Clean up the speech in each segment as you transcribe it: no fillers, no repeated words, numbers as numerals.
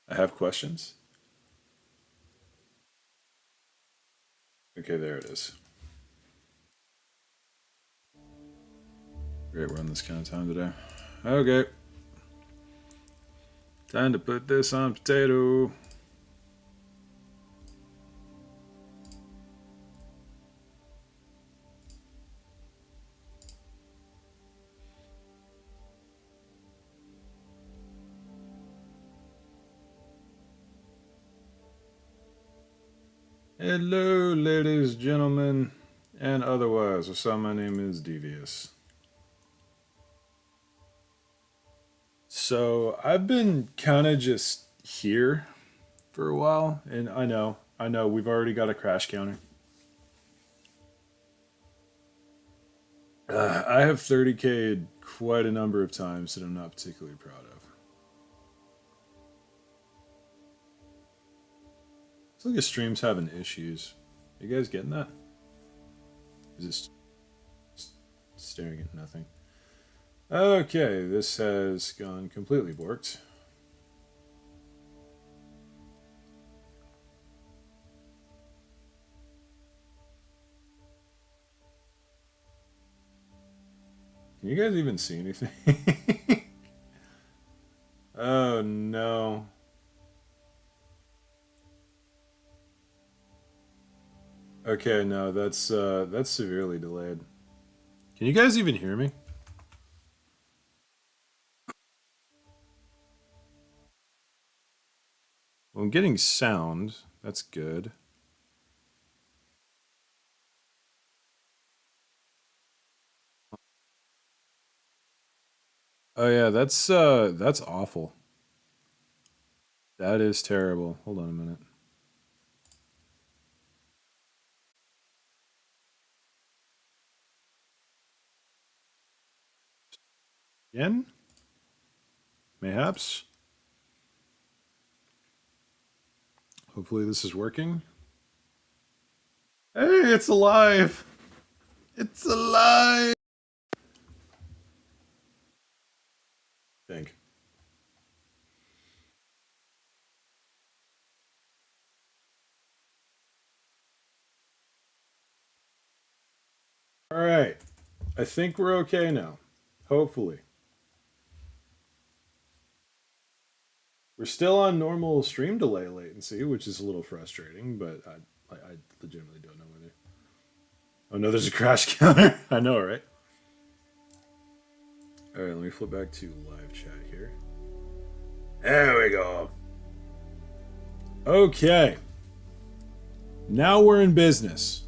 I have questions. Okay, there it is. Great, we're on this kind of time today. Okay. Time to put this on potato. Hello, ladies, gentlemen, and otherwise. What's up? My name is Devious. So, I've been kind of just here for a while, and I know, we've already got a crash counter. I have 30K'd quite a number of times that I'm not particularly proud of. It's like a stream's having issues. You guys getting that? Is it staring at nothing? Okay, this has gone completely borked. Can you guys even see anything? Oh no. Okay, no, that's severely delayed. Can you guys even hear me? Well, I'm getting sound. That's good. Oh yeah, that's awful. That is terrible. Hold on a minute. Again? Mayhaps? Hopefully this is working. Hey, it's alive! It's alive! Think. Alright. I think we're okay now. Hopefully. We're still on normal stream delay latency, which is a little frustrating, but I legitimately don't know whether. Oh no, there's a crash counter. I know, right? All right, let me flip back to live chat here. There we go. Okay. Now we're in business.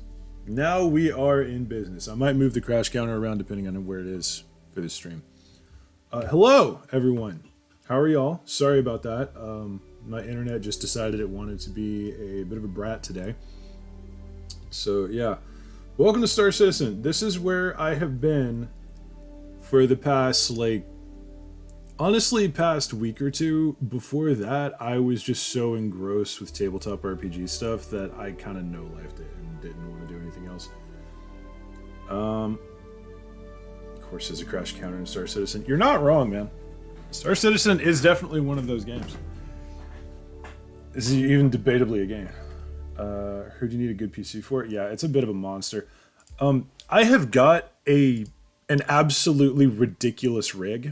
Now we are in business. I might move the crash counter around depending on where it is for this stream. Hello, everyone. How are y'all? Sorry about that. My internet just decided it wanted to be a bit of a brat today. So, yeah. Welcome to Star Citizen. This is where I have been for the past, honestly, past week or two. Before that, I was just so engrossed with tabletop RPG stuff that I kind of no-lifed it and didn't want to do anything else. Of course, there's a crash counter in Star Citizen. You're not wrong, man. Star Citizen is definitely one of those games. This is even debatably a game. Heard you need a good PC for it. Yeah, it's a bit of a monster. I have got an absolutely ridiculous rig.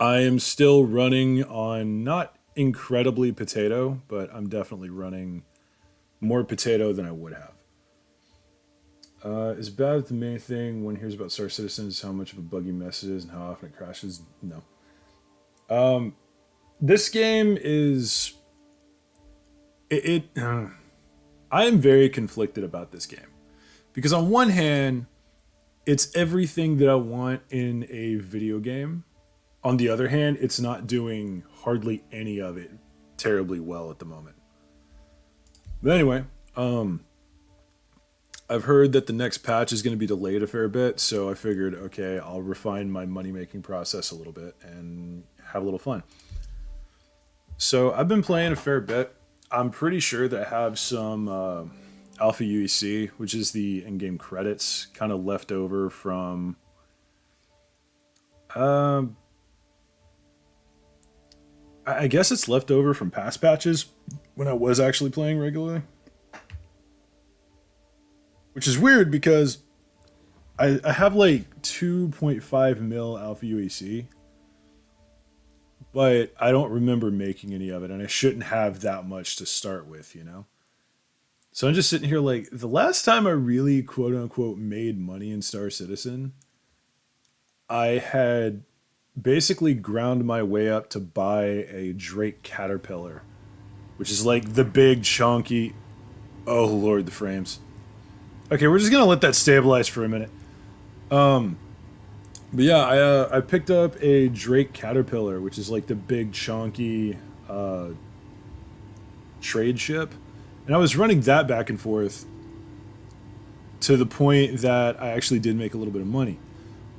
I am still running on not incredibly potato, but I'm definitely running more potato than I would have. Is bad the main thing one hears about Star Citizen is how much of a buggy mess it is and how often it crashes? No. This game is I am very conflicted about this game because on one hand it's everything that I want in a video game. On the other hand, it's not doing hardly any of it terribly well at the moment. But anyway, I've heard that the next patch is going to be delayed a fair bit, so I figured, okay, I'll refine my money-making process a little bit and have a little fun. So I've been playing a fair bit. I'm pretty sure that I have some Alpha UEC, which is the in-game credits, kind of left over from I guess it's left over from past patches when I was actually playing regularly. Which is weird because I have like 2.5 mil alpha UEC, but I don't remember making any of it, and I shouldn't have that much to start with, you know? So I'm just sitting here like, the last time I really quote unquote made money in Star Citizen, I had basically ground my way up to buy a Drake Caterpillar, which is like the big chunky. Oh lord, the frames. Okay, we're just gonna let that stabilize for a minute. But yeah, I picked up a Drake Caterpillar, which is like the big chunky trade ship, and I was running that back and forth to the point that I actually did make a little bit of money,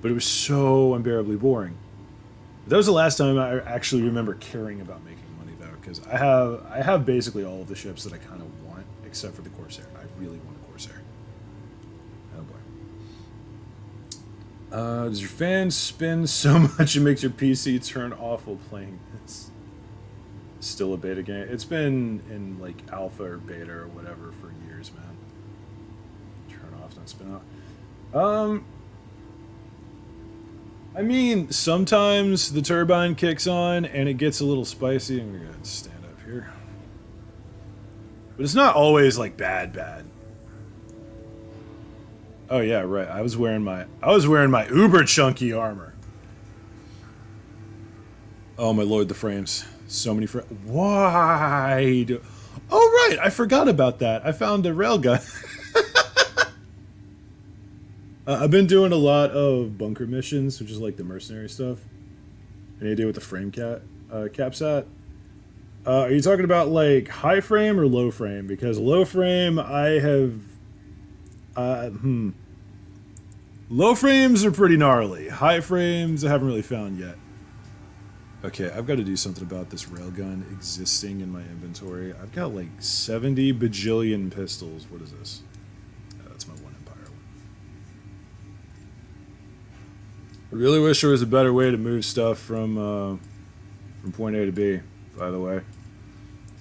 but it was so unbearably boring. But that was the last time I actually remember caring about making money, though, because I have basically all of the ships that I kind of want, except for the Corsair. I really want a Corsair. Oh boy. Does your fan spin so much it makes your PC turn off while playing this? Still a beta game. It's been in like alpha or beta or whatever for years, man. Turn off, don't spin out. I mean, sometimes the turbine kicks on and it gets a little spicy. I'm gonna go ahead and stand up here. But it's not always like bad. Oh yeah, right. I was wearing my uber chunky armor. Oh my lord, the frames. So many frames. Why? Oh right, I forgot about that. I found a railgun. I've been doing a lot of bunker missions, which is like the mercenary stuff. Any idea what the frame cap's at? Are you talking about like high frame or low frame? Because low frame, I have... Low frames are pretty gnarly. High frames, I haven't really found yet. Okay, I've got to do something about this railgun existing in my inventory. I've got like 70 bajillion pistols. What is this? That's my one Empire one. I really wish there was a better way to move stuff from point A to B, by the way.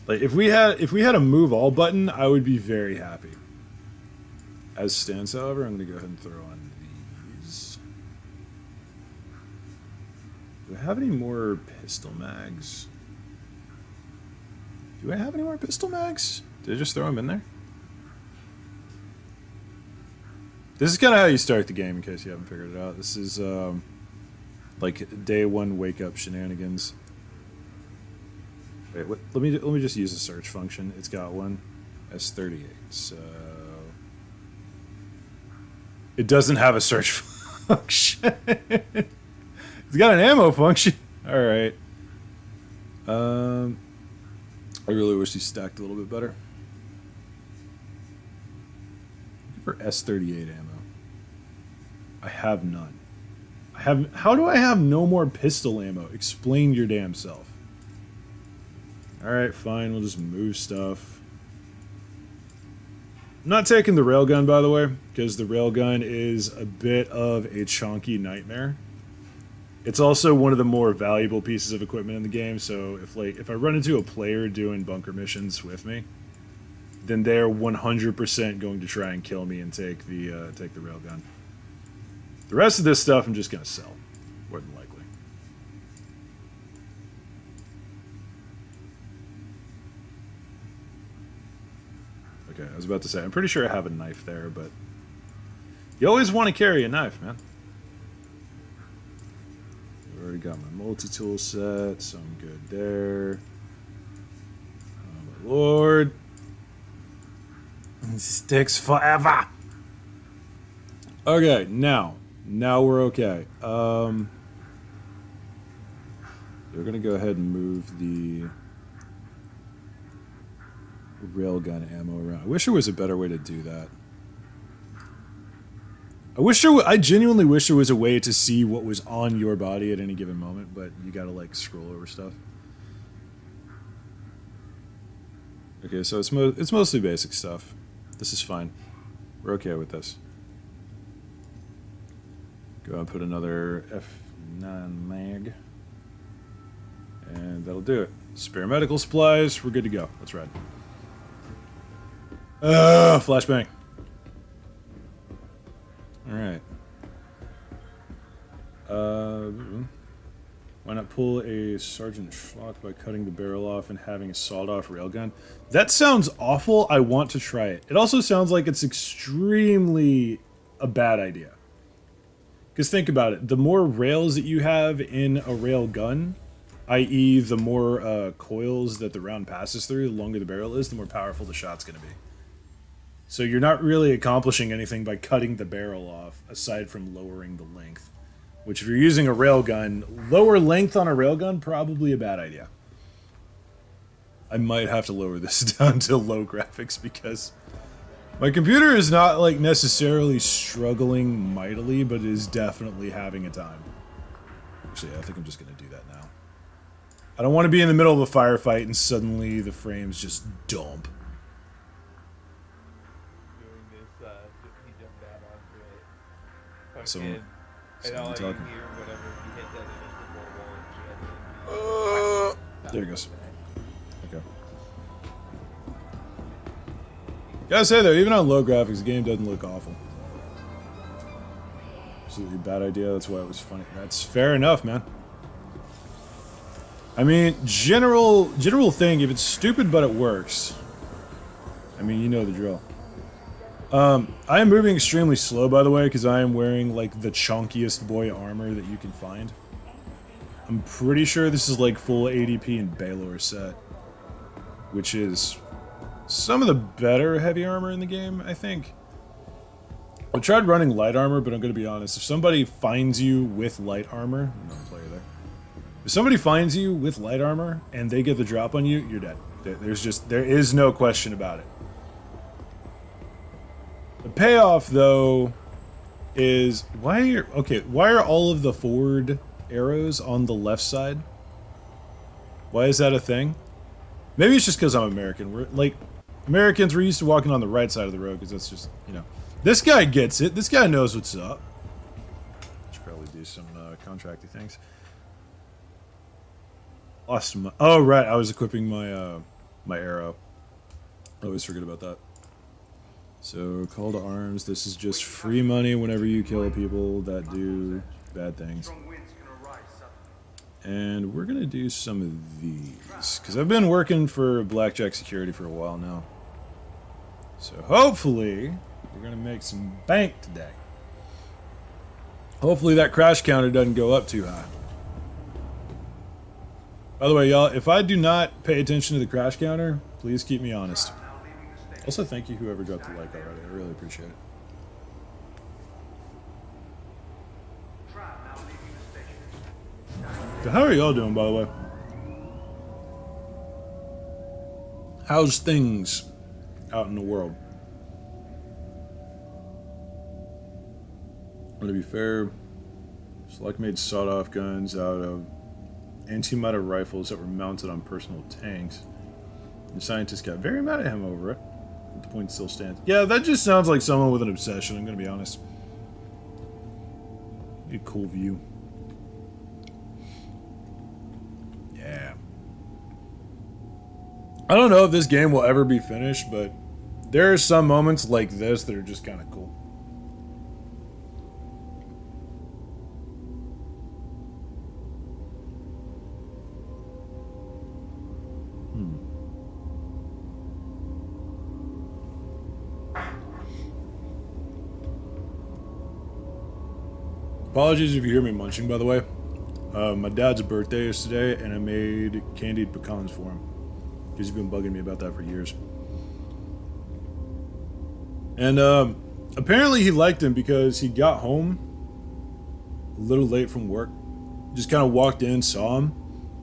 Like if we had a move all button, I would be very happy. As stands, however, I'm gonna go ahead and throw on these. Do I have any more pistol mags? Do I have any more pistol mags? Did I just throw them in there? This is kind of how you start the game, in case you haven't figured it out. This is like day one wake up shenanigans. Wait, what? Let me just use the search function. It's got one, S38. So it doesn't have a search function. It's got an ammo function. All right. I really wish these stacked a little bit better. Looking for S38 ammo. I have none. How do I have no more pistol ammo? Explain your damn self. Alright, fine, we'll just move stuff. I'm not taking the railgun, by the way, because the railgun is a bit of a chunky nightmare. It's also one of the more valuable pieces of equipment in the game, so if I run into a player doing bunker missions with me, then they're 100% going to try and kill me and take the railgun. The rest of this stuff I'm just going to sell, more than likely. Okay, I was about to say, I'm pretty sure I have a knife there, but you always want to carry a knife, man. I've already got my multi-tool set, so I'm good there. Oh my lord. This takes forever. Okay, now we're okay. We're gonna go ahead and move the railgun ammo around. I wish there was a better way to do that. I genuinely wish there was a way to see what was on your body at any given moment, but you gotta like scroll over stuff. Okay, so it's mostly basic stuff. This is fine. We're okay with this. Go ahead and put another F9 mag. And that'll do it. Spare medical supplies. We're good to go. Let's ride. Flashbang. Alright. Why not pull a Sergeant Schlock by cutting the barrel off and having a sawed-off railgun? That sounds awful. I want to try it. It also sounds like it's extremely a bad idea. Because think about it. The more rails that you have in a rail gun, i.e. the more coils that the round passes through, the longer the barrel is, the more powerful the shot's going to be. So you're not really accomplishing anything by cutting the barrel off, aside from lowering the length. Which, if you're using a railgun, lower length on a railgun, probably a bad idea. I might have to lower this down to low graphics because my computer is not, like, necessarily struggling mightily, but it is definitely having a time. Actually, I think I'm just going to do that now. I don't want to be in the middle of a firefight and suddenly the frames just dump. Doing this, he jumped out onto it. So, And all you talking. hear, whatever, he hit that initial wall and there it goes. Okay. Gotta say though, even on low graphics, the game doesn't look awful. Absolutely bad idea, that's why it was funny. That's fair enough, man. I mean, general thing, if it's stupid but it works, I mean, you know the drill. I am moving extremely slow, by the way, because I am wearing, like, the chunkiest boy armor that you can find. I'm pretty sure this is, like, full ADP and Baylor set. Which is some of the better heavy armor in the game, I think. I tried running light armor, but I'm going to be honest. If somebody finds you with light armor... I'm not a player there. If somebody finds you with light armor, and they get the drop on you, you're dead. There is no question about it. The payoff, though, is why are all of the forward arrows on the left side? Why is that a thing? Maybe it's just because I'm American. Americans, we're used to walking on the right side of the road because that's just, you know. This guy gets it. This guy knows what's up. Should probably do some contracty things. Lost my... Oh, right. I was equipping my my arrow. I always forget about that. So, call to arms. This is just free money whenever you kill people that do bad things. And we're going to do some of these. Because I've been working for Blackjack Security for a while now. So, hopefully, we're going to make some bank today. Hopefully that crash counter doesn't go up too high. By the way, y'all, if I do not pay attention to the crash counter, please keep me honest. Also, thank you whoever dropped the like already. I really appreciate it. So how are y'all doing, by the way? How's things out in the world? To be fair, Select made sawed-off guns out of anti-matter rifles that were mounted on personal tanks. The scientists got very mad at him over it. But the point still stands. Yeah, that just sounds like someone with an obsession, I'm gonna be honest. A cool view. Yeah. I don't know if this game will ever be finished, but there are some moments like this that are just kind of cool. Apologies if you hear me munching, by the way. My dad's birthday is today, and I made candied pecans for him. Because he's been bugging me about that for years. And apparently he liked him because he got home a little late from work. Just kind of walked in, saw him,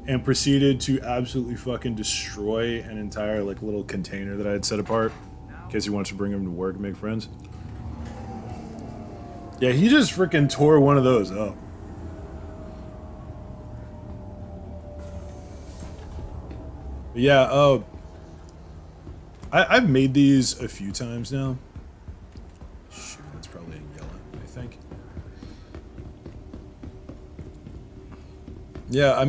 and proceeded to absolutely fucking destroy an entire like little container that I had set apart in case he wants to bring him to work and make friends. Yeah, he just freaking tore one of those up. But yeah, I've made these a few times now. Shoot, that's probably a yellow, I think. Yeah, I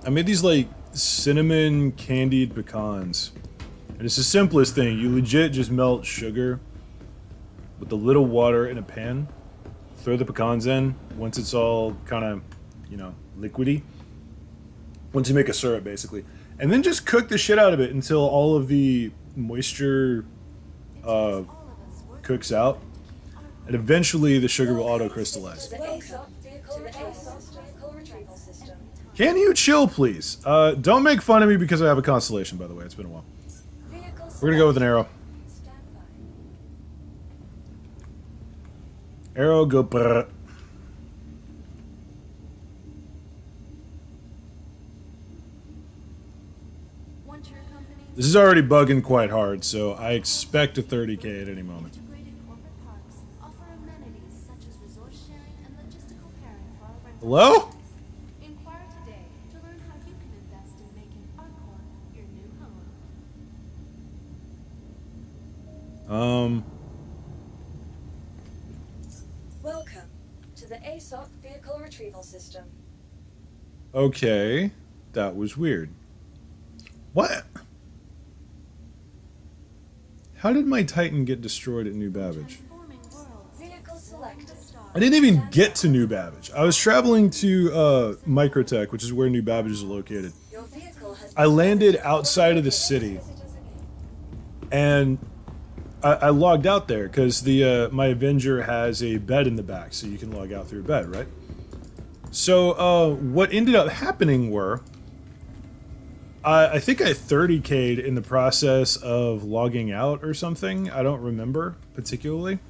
I made these like cinnamon candied pecans. And it's the simplest thing. You legit just melt sugar with a little water in a pan. Throw the pecans in once it's all kind of, you know, liquidy. Once you make a syrup, basically. And then just cook the shit out of it until all of the moisture cooks out. And eventually the sugar will auto-crystallize. Can you chill, please? Don't make fun of me because I have a constellation, by the way. It's been a while. We're gonna go with an arrow. Arrow, go brrr. This is already bugging quite hard, so I expect a 30k at any moment. Hello? Inquire today to learn how you can invest in making Arcor your new home. Welcome to the ASOC Vehicle Retrieval System. Okay, that was weird. What? How did my Titan get destroyed at New Babbage? Vehicle select. I didn't even get to New Babbage. I was traveling to Microtech, which is where New Babbage is located. Your vehicle has I landed outside of the city, and I logged out there because the my Avenger has a bed in the back, so you can log out through a bed, right? So what ended up happening were, I think I 30k'd in the process of logging out or something. I don't remember particularly.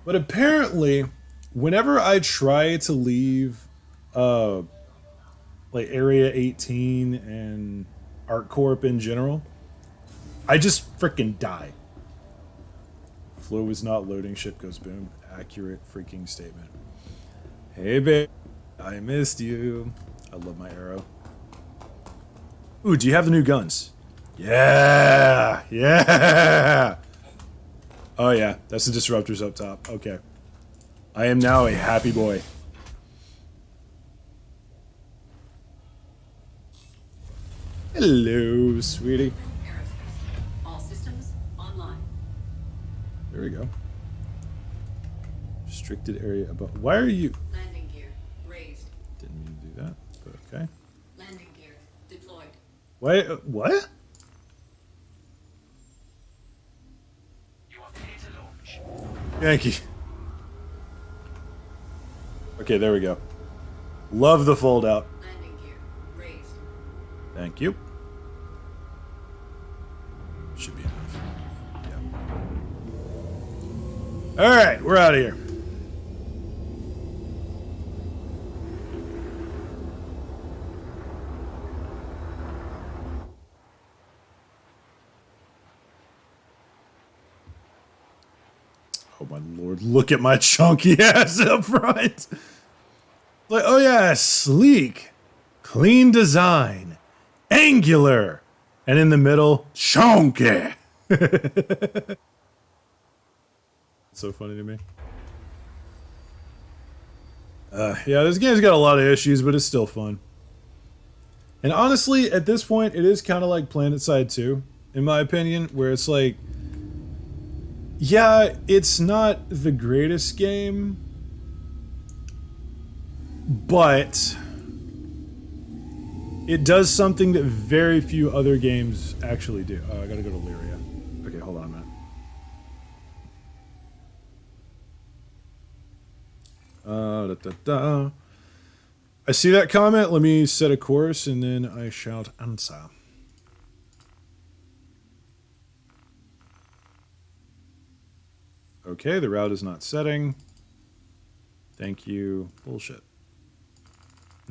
But apparently, whenever I try to leave, like Area 18 and ArcCorp in general, I just frickin' die. Flow is not loading, ship goes boom. Accurate freaking statement. Hey babe, I missed you. I love my arrow. Ooh, do you have the new guns? Yeah! Yeah! Oh yeah, that's the disruptors up top. Okay. I am now a happy boy. Hello, sweetie. All systems online. There we go. Restricted area above. Why are you... Landing gear raised. Didn't mean to do that, but okay. Landing gear deployed. Wait, what? Yankee. Okay, there we go. Love the fold out. Landing gear raised. Thank you. Should be enough. Yeah. Alright, we're out of here. Oh my lord, look at my chunky ass up front. Like, oh yeah, sleek, clean design, angular, and in the middle, chunky. So funny to me. Yeah, this game's got a lot of issues, but it's still fun. And honestly, at this point, it is kind of like PlanetSide 2, in my opinion, where it's like, yeah, it's not the greatest game, but it does something that very few other games actually do. Oh, I gotta go to Lyria. Okay, hold on a minute. I see that comment. Let me set a course and then I shall answer. Okay, the route is not setting. Thank you. Bullshit.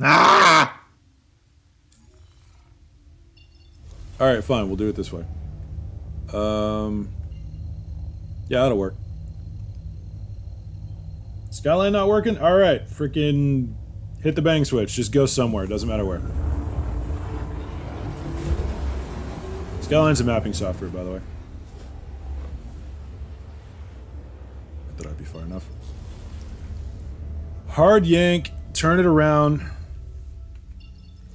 Ah! Alright, fine. We'll do it this way. Yeah, that'll work. Skyline not working? Alright, freaking hit the bang switch. Just go somewhere. Doesn't matter where. Skyline's a mapping software, by the way. I thought I'd be far enough. Hard yank. Turn it around.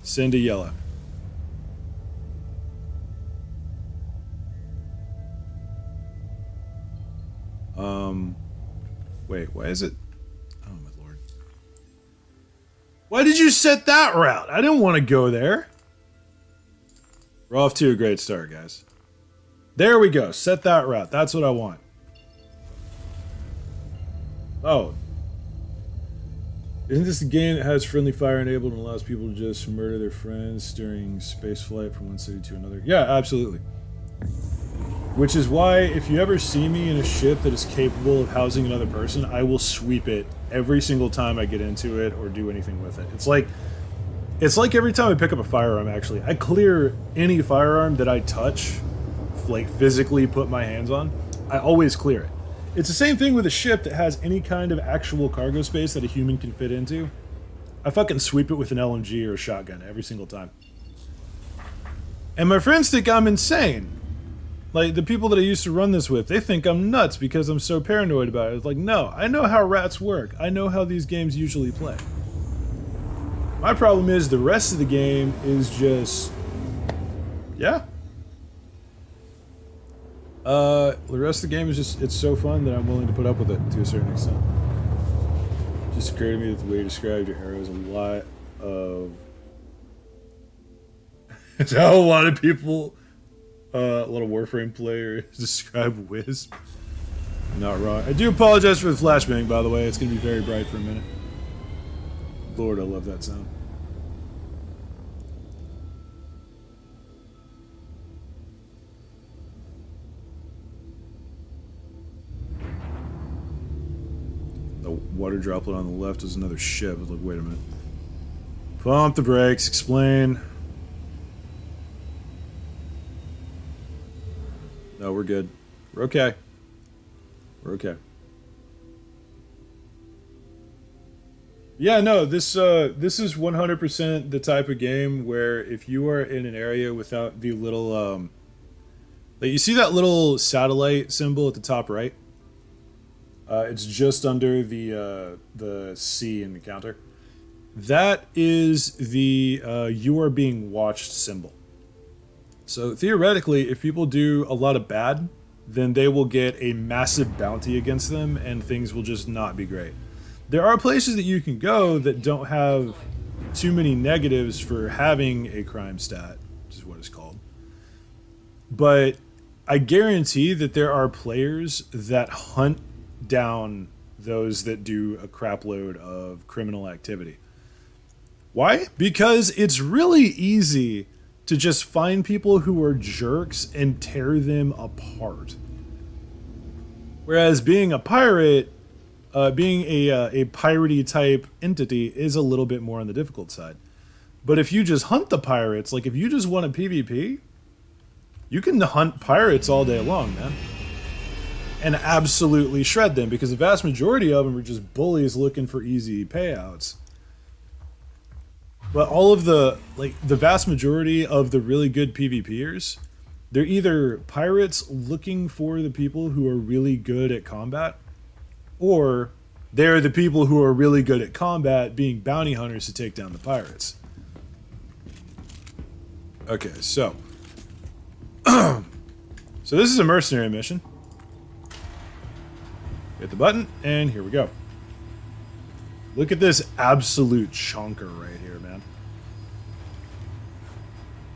Send a yellow. Wait, why is it? Oh my lord. Why did you set that route? I didn't want to go there. We're off to a great start, guys. There we go. Set that route. That's what I want. Oh. Isn't this the game that has friendly fire enabled and allows people to just murder their friends during space flight from one city to another? Yeah, absolutely. Which is why if you ever see me in a ship that is capable of housing another person, I will sweep it every single time I get into it or do anything with it. It's like every time I pick up a firearm, actually. I clear any firearm that I touch, like physically put my hands on. I always clear it. It's the same thing with a ship that has any kind of actual cargo space that a human can fit into. I fucking sweep it with an LMG or a shotgun every single time. And my friends think I'm insane. Like, the people that I used to run this with, they think I'm nuts because I'm so paranoid about it. It's like, no, I know how rats work. I know how these games usually play. My problem is the rest of the game is just... yeah. The rest of the game is just, it's so fun that I'm willing to put up with it to a certain extent. It just occurred to me that the way you described your arrow is a lot of... it's how a lot of people, a lot of Warframe players describe Wisp. Not wrong. I do apologize for the flashbang, by the way. It's going to be very bright for a minute. Lord, I love that sound. The water droplet on the left is another ship. I was like, wait a minute. Pump the brakes. Explain. No, we're good. We're okay. We're okay. Yeah, no, this is 100% the type of game where if you are in an area without the little like, you see that little satellite symbol at the top right? It's just under the C in the counter. That is the you are being watched symbol. So theoretically, if people do a lot of bad, then they will get a massive bounty against them and things will just not be great. There are places that you can go that don't have too many negatives for having a crime stat, which is what it's called. But I guarantee that there are players that hunt down those that do a crap load of criminal activity. Why? Because it's really easy to just find people who are jerks and tear them apart. Whereas being a pirate, being a piratey type entity is a little bit more on the difficult side. But if you just hunt the pirates, like if you just want a PvP, you can hunt pirates all day long, man. And absolutely shred them, because the vast majority of them are just bullies looking for easy payouts. But all of the vast majority of the really good PvPers, they're either pirates looking for the people who are really good at combat, or they're the people who are really good at combat being bounty hunters to take down the pirates. Okay, so... so this is a mercenary mission. Hit the button, and here we go. Look at this absolute chonker right here, man.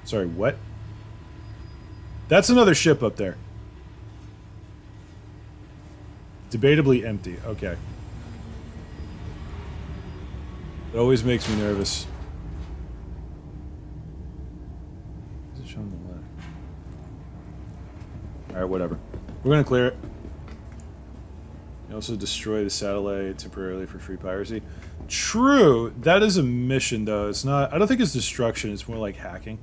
Sorry, what? That's another ship up there. Debatably empty. Okay. It always makes me nervous. Is it showing the left? Alright, whatever. We're gonna clear it. You also destroy the satellite temporarily for free piracy. True! That is a mission, though. It's not... I don't think it's destruction. It's more like hacking.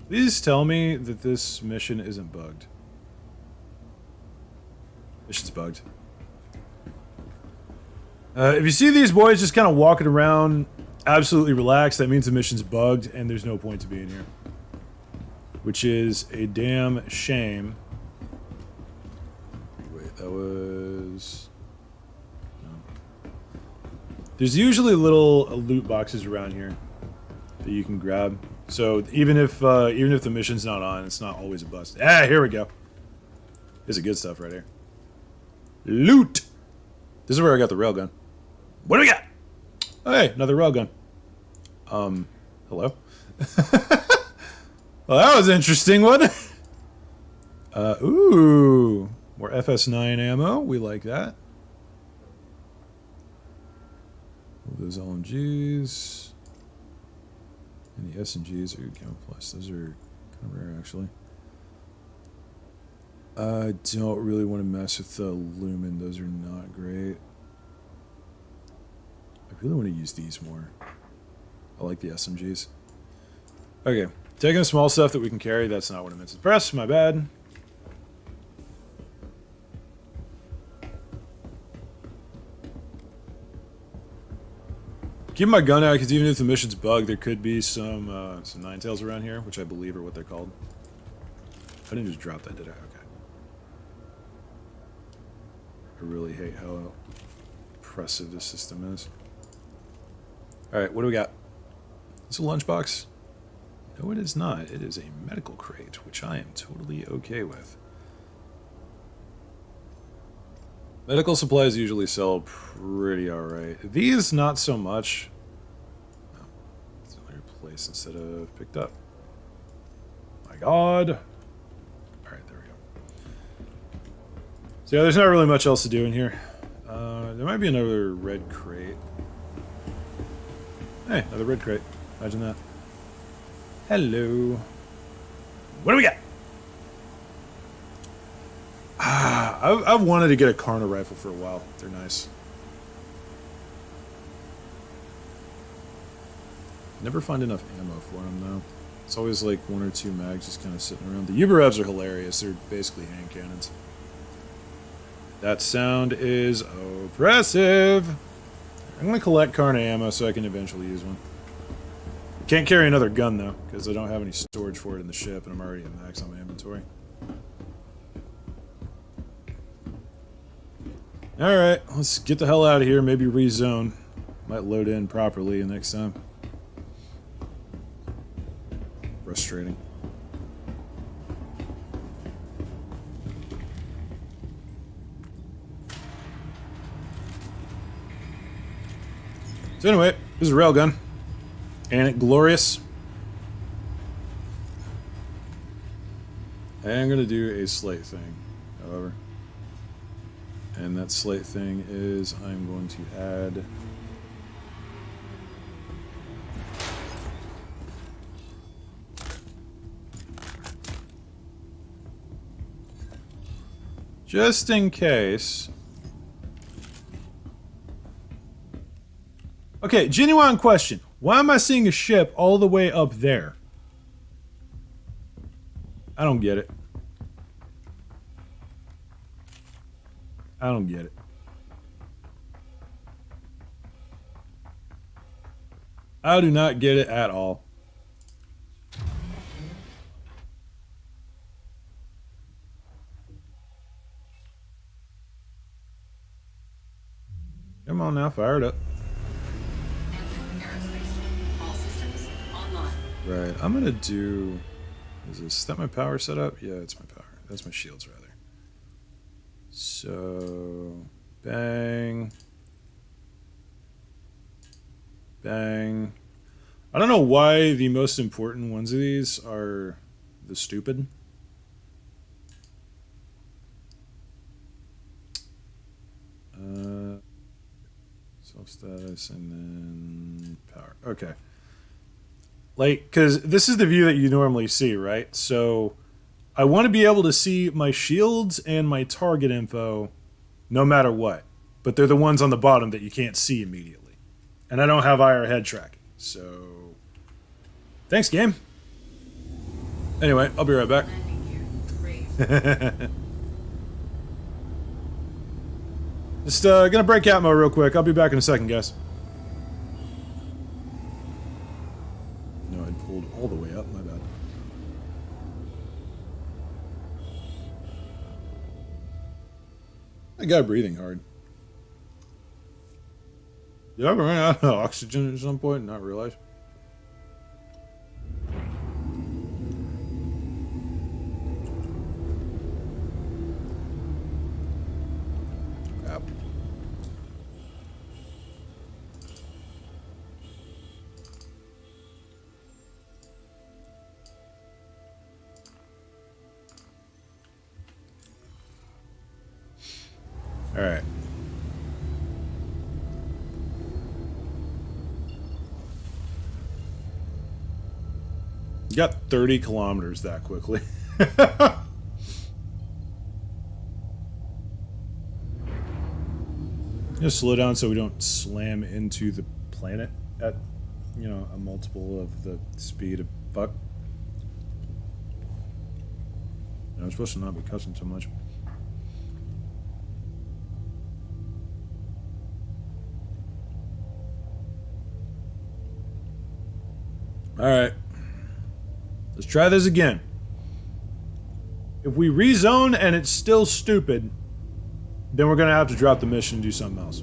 Please tell me that this mission isn't bugged. Mission's bugged. If you see these boys just kind of walking around absolutely relaxed, that means the mission's bugged and there's no point to being here. Which is a damn shame. Wait, that was... no. There's usually little loot boxes around here that you can grab. So even if the mission's not on, it's not always a bust. Ah, here we go. This is good stuff right here. Loot. This is where I got the railgun. What do we got? Oh, hey, another railgun. Hello. Well, that was interesting, wasn't it? Ooh, more FS9 ammo. We like that. Those LMGs and the SMGs are good camo plus. Those are kind of rare, actually. I don't really want to mess with the Lumen. Those are not great. I really want to use these more. I like the SMGs. Okay, taking the small stuff that we can carry. That's not what I meant to press. My bad. Keep my gun out because even if the mission's bugged, there could be some Ninetales around here, which I believe are what they're called. I didn't just drop that, did I? Okay. I really hate how oppressive this system is. Alright, what do we got? It's a lunchbox. No, it is not. It is a medical crate, which I am totally okay with. Medical supplies usually sell pretty alright. These, not so much. No. It's only replaced instead of picked up. My god. Alright, there we go. So yeah, there's not really much else to do in here. There might be another red crate. Hey, another red crate. Imagine that. Hello. What do we got? I've wanted to get a Karna rifle for a while. They're nice. Never find enough ammo for them, though. It's always like 1 or 2 mags just kind of sitting around. The Uberevs are hilarious. They're basically hand cannons. That sound is oppressive. I'm going to collect Karna ammo so I can eventually use one. Can't carry another gun, though, because I don't have any storage for it in the ship, and I'm already at max on my inventory. Alright, let's get the hell out of here, maybe rezone. Might load in properly next time. Frustrating. So anyway, this is a railgun. Ain't it glorious? I am going to do a slate thing, however. And that slate thing is I'm going to add just in case. Okay, genuine question. Why am I seeing a ship all the way up there? I don't get it. I don't get it. I do not get it at all. Come on now, fire it up. All systems online. Right, I'm gonna do... Is that my power setup? Yeah, it's my power. That's my shields, rather. So... Bang. Bang. I don't know why the most important ones of these are the stupid. Self-status and then power. Okay. Like, because this is the view that you normally see, right? So I want to be able to see my shields and my target info no matter what. But they're the ones on the bottom that you can't see immediately. And I don't have IR head tracking. So, thanks, game. Anyway, I'll be right back. Landing gear raised. Just gonna break Atmo real quick. I'll be back in a second, guys. No, I pulled all the way up. My bad. That guy breathing hard. Did I run out of oxygen at some point and not realize? Crap. All right. You got 30 kilometers that quickly. Just slow down so we don't slam into the planet at, you know, a multiple of the speed of Buck. I'm supposed to not be cussing so much. Alright. Let's try this again. If we rezone and it's still stupid, then we're going to have to drop the mission and do something else.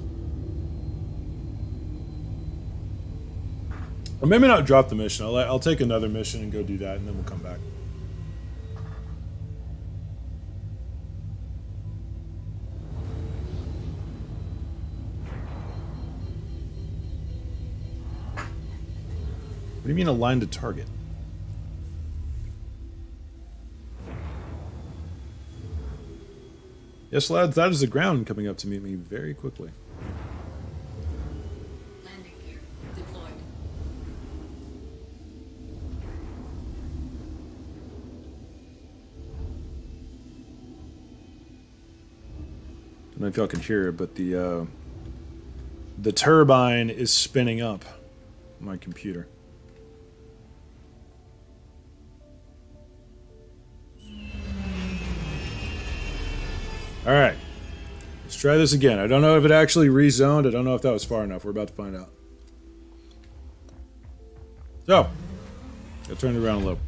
Or maybe not drop the mission. I'll take another mission and go do that, and then we'll come back. What do you mean align to target? Yes, lads, that is the ground coming up to meet me very quickly. Landing gear deployed. I don't know if y'all can hear it, but the turbine is spinning up on my computer. All right, let's try this again. I don't know if it actually rezoned. I don't know if that was far enough. We're about to find out. So, I'll turn it around a little.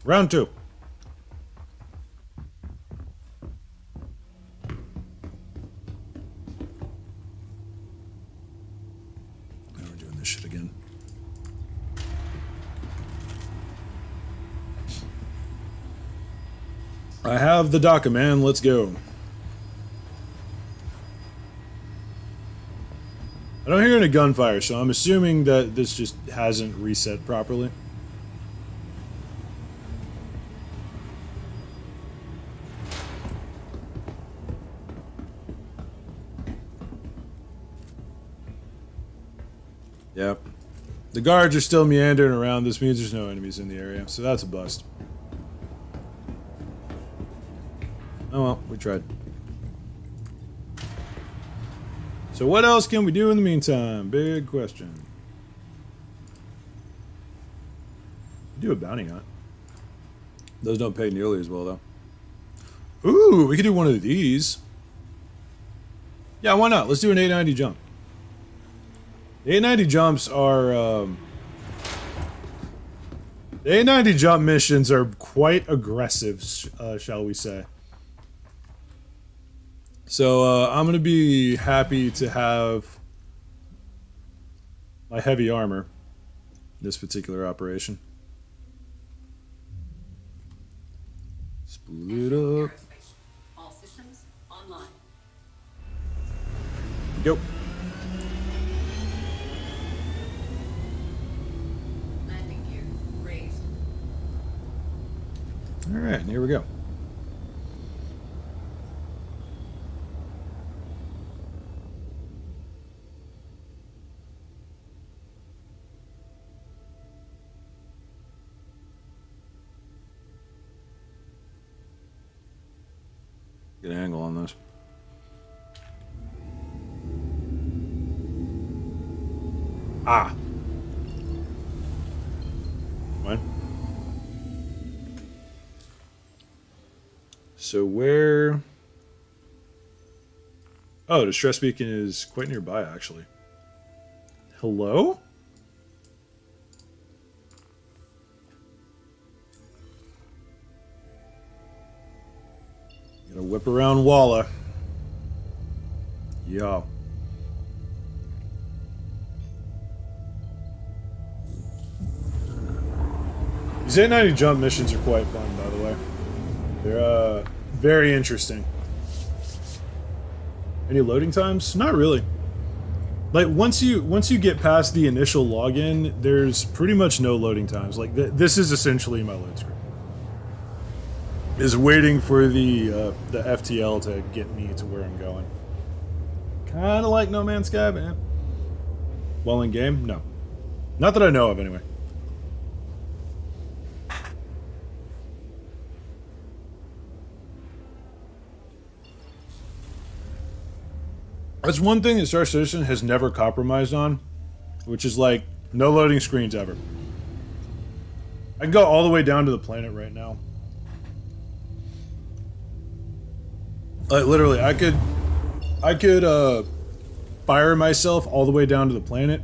Round two. Now we're doing this shit again. I have the DACA, man. Let's go. I don't hear any gunfire, so I'm assuming that this just hasn't reset properly. Yep. The guards are still meandering around. This means there's no enemies in the area, so that's a bust. Oh well, we tried. So what else can we do in the meantime? Big question. Do a bounty hunt. Those don't pay nearly as well, though. Ooh, we could do one of these. Yeah, why not? Let's do an 890 jump. The 890 jumps are... the 890 jump missions are quite aggressive, shall we say. So, I'm going to be happy to have my heavy armor in this particular operation. Spool it up. Aerospace. All systems online. Go. Landing gear raised. Alright, here we go. Get an angle on this. Ah. What? So where? Oh, distress beacon is quite nearby, actually. Hello? Gotta whip around Walla. Yo. These 890 jump missions are quite fun, by the way. They're very interesting. Any loading times? Not really. Like once you get past the initial login, there's pretty much no loading times. Like this is essentially my load screen. Is waiting for the FTL to get me to where I'm going. Kind of like No Man's Sky, man. Well in game, no, not that I know of anyway. That's one thing that Star Citizen has never compromised on, which is like no loading screens ever. I can go all the way down to the planet right now. Like literally, I could fire myself all the way down to the planet,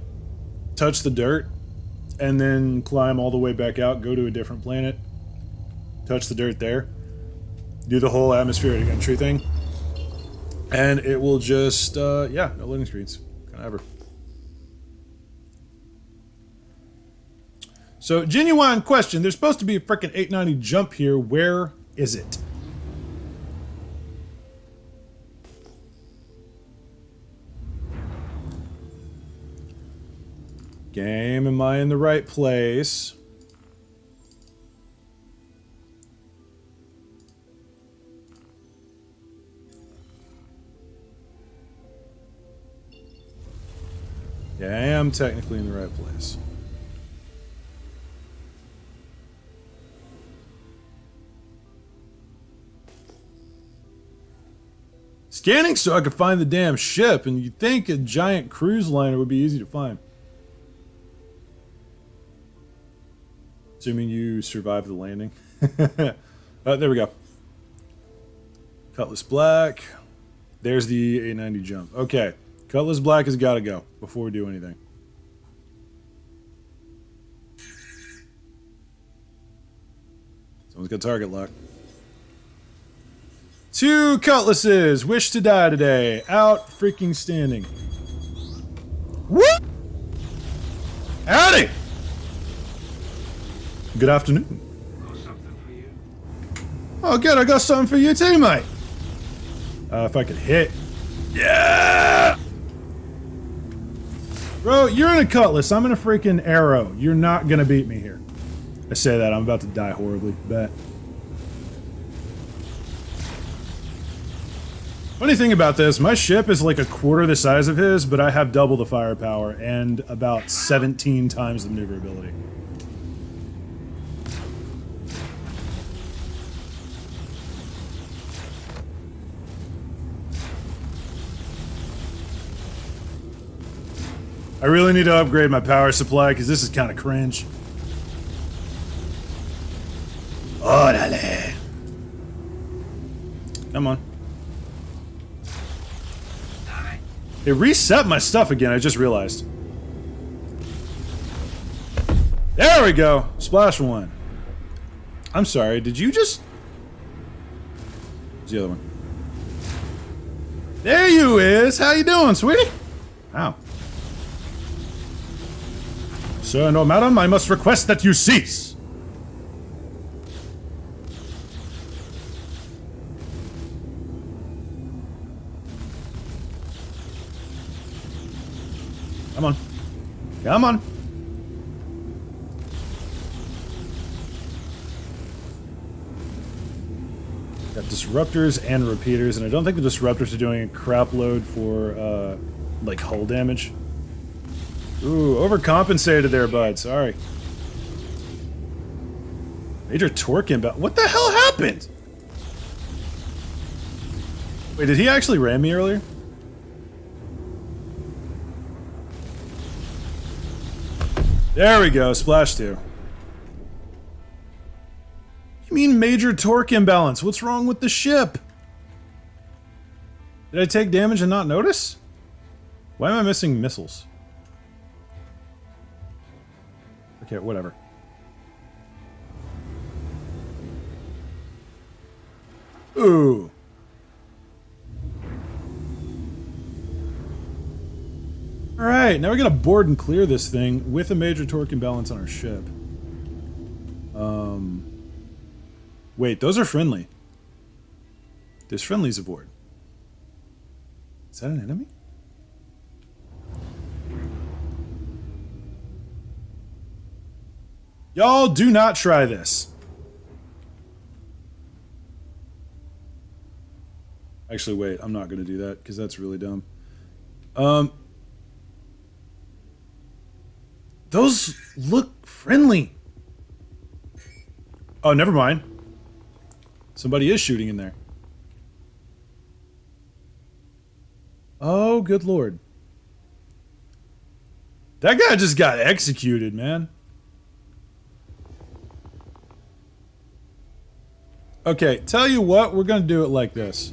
touch the dirt, and then climb all the way back out, go to a different planet, touch the dirt there, do the whole atmospheric entry thing. And it will just, yeah, no loading screens. Kind of ever. So, genuine question. There's supposed to be a frickin' 890 jump here. Where is it? Game, am I in the right place? Yeah, I am technically in the right place. Scanning so I could find the damn ship, and you'd think a giant cruise liner would be easy to find. Assuming you survived the landing. There we go. Cutlass Black. There's the 890 jump. Okay. Cutlass Black has got to go before we do anything. Someone's got target lock. 2 Cutlasses. Wish to die today. Out freaking standing. What? Howdy! Good afternoon. Oh, good. I got something for you too, mate. If I could hit. Yeah! Bro, you're in a Cutlass. I'm in a freaking Arrow. You're not gonna beat me here. I say that, I'm about to die horribly. Bet. Funny thing about this, my ship is like a quarter the size of his, but I have double the firepower and about 17 times the maneuverability. I really need to upgrade my power supply because this is kind of cringe. Orale. Come on. It reset my stuff again, I just realized. There we go. Splash 1. I'm sorry, did you just... Where's the other one? There you is. How you doing, sweetie? Ow. Sir, no, madam, I must request that you cease. Come on. Come on. Got disruptors and repeaters, and I don't think the disruptors are doing a crap load for, like, hull damage. Ooh, overcompensated there, bud. Sorry. Major torque inbound. What the hell happened? Wait, did he actually ram me earlier? There we go, splash 2. You mean major torque imbalance? What's wrong with the ship? Did I take damage and not notice? Why am I missing missiles? Okay, whatever. Ooh. Alright, now we gotta board and clear this thing with a major torque imbalance on our ship. Wait, those are friendly. There's friendlies aboard. Is that an enemy? Y'all do not try this. Actually, wait, I'm not going to do that because that's really dumb. Those look friendly. Oh, never mind. Somebody is shooting in there. Oh, good lord. That guy just got executed, man. Okay, tell you what, we're gonna do it like this.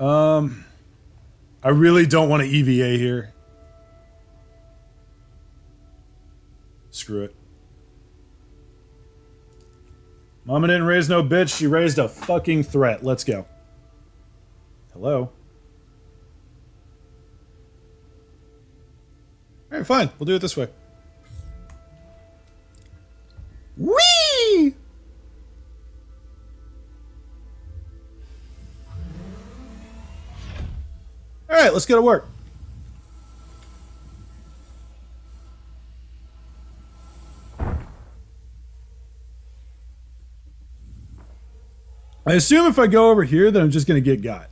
I really don't want to EVA here. Screw it. Mama didn't raise no bitch, she raised a fucking threat. Let's go. Hello? Alright, fine. We'll do it this way. Whee! Alright, let's get to work. I assume if I go over here, then I'm just going to get got.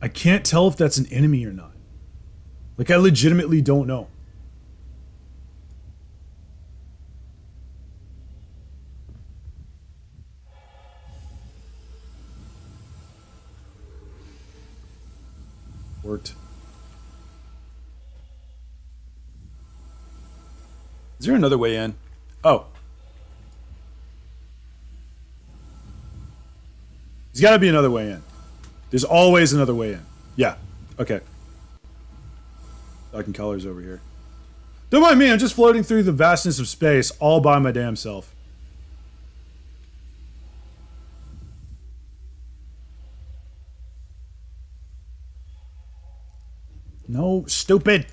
I can't tell if that's an enemy or not. Like, I legitimately don't know. Worked. Is there another way in? Oh. There's got to be another way in. There's always another way in. Yeah. Okay. Fucking colors over here. Don't mind me, I'm just floating through the vastness of space all by my damn self. No, stupid.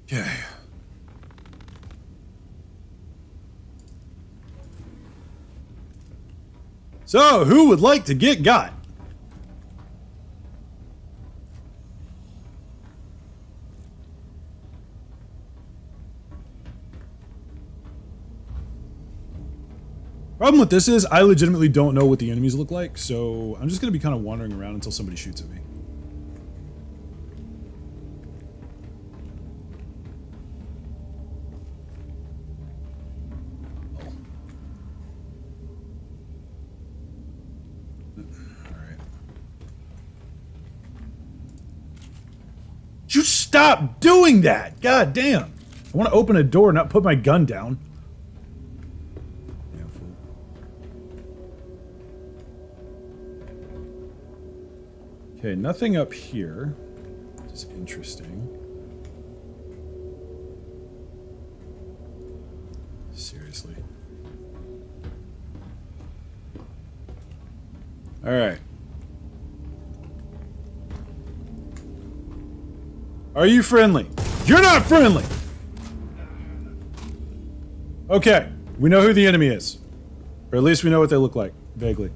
Okay. So, who would like to get got? Problem with this is, I legitimately don't know what the enemies look like, so I'm just going to be kind of wandering around until somebody shoots at me. Alright. You stop doing that! God damn! I want to open a door, not put my gun down. Okay, nothing up here. Which is interesting. Seriously. Alright. Are you friendly? You're not friendly! Okay, we know who the enemy is. Or at least we know what they look like, vaguely.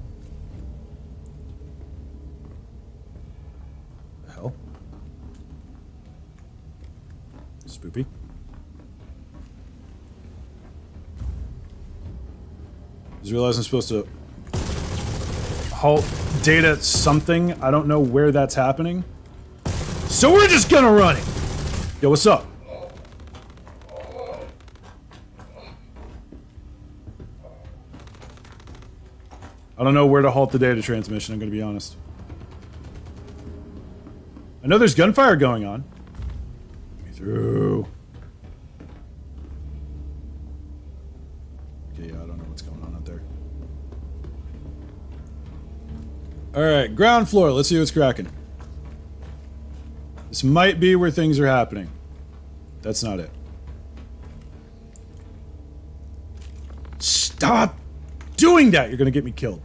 Spoopy. Just realized I'm supposed to halt data something. I don't know where that's happening. So we're just gonna run it. Yo, what's up? I don't know where to halt the data transmission, I'm gonna be honest. I know there's gunfire going on. Through. Okay, yeah, I don't know what's going on out there. Alright, ground floor. Let's see what's cracking. This might be where things are happening. That's not it. Stop doing that, you're gonna get me killed.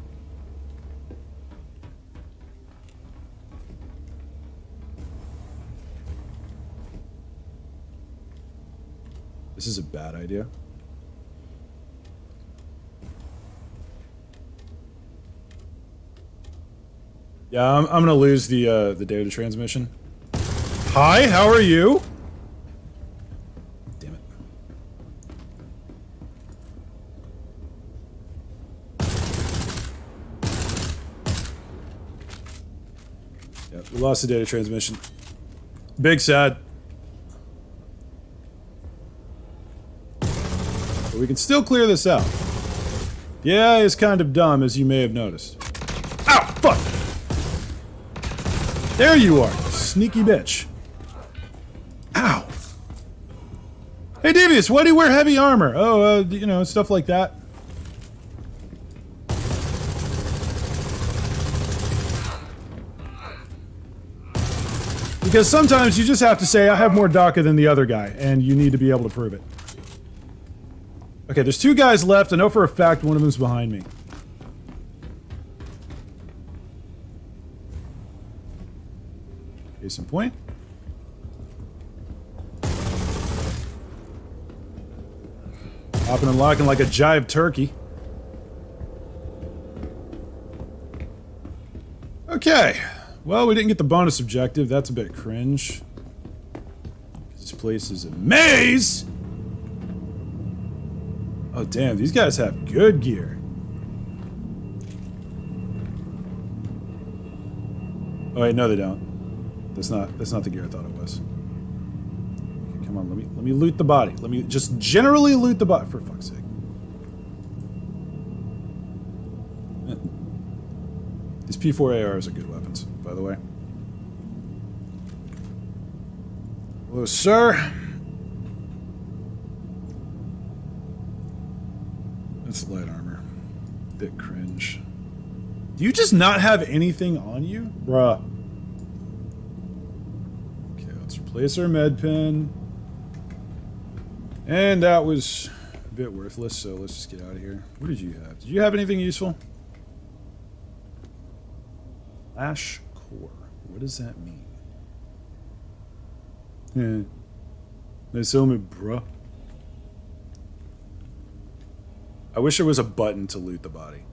This is a bad idea. Yeah, I'm gonna lose the data transmission. Hi, how are you? Damn it. Yeah, we lost the data transmission. Big sad. But we can still clear this out. The AI is kind of dumb, as you may have noticed. Ow! Fuck! There you are, you sneaky bitch. Ow! Hey, Devious, why do you wear heavy armor? Oh, you know, stuff like that. Because sometimes you just have to say, I have more DACA than the other guy, and you need to be able to prove it. Okay, there's 2 guys left. I know for a fact one of them's behind me. Case in point. Hopping and locking like a jive turkey. Okay. Well, we didn't get the bonus objective. That's a bit cringe. This place is a maze! Oh, damn. These guys have good gear. Oh, wait. No, they don't. That's not the gear I thought it was. Okay, come on, let me loot the body. Let me just generally loot the body, for fuck's sake. These P4 ARs are good weapons, by the way. Hello, sir. That's light armor. Bit cringe. Do you just not have anything on you? Bruh. Replace our med pin. And that was a bit worthless, so let's just get out of here. What did you have? Did you have anything useful? Flash core. What does that mean? Nice helmet, bruh. I wish there was a button to loot the body.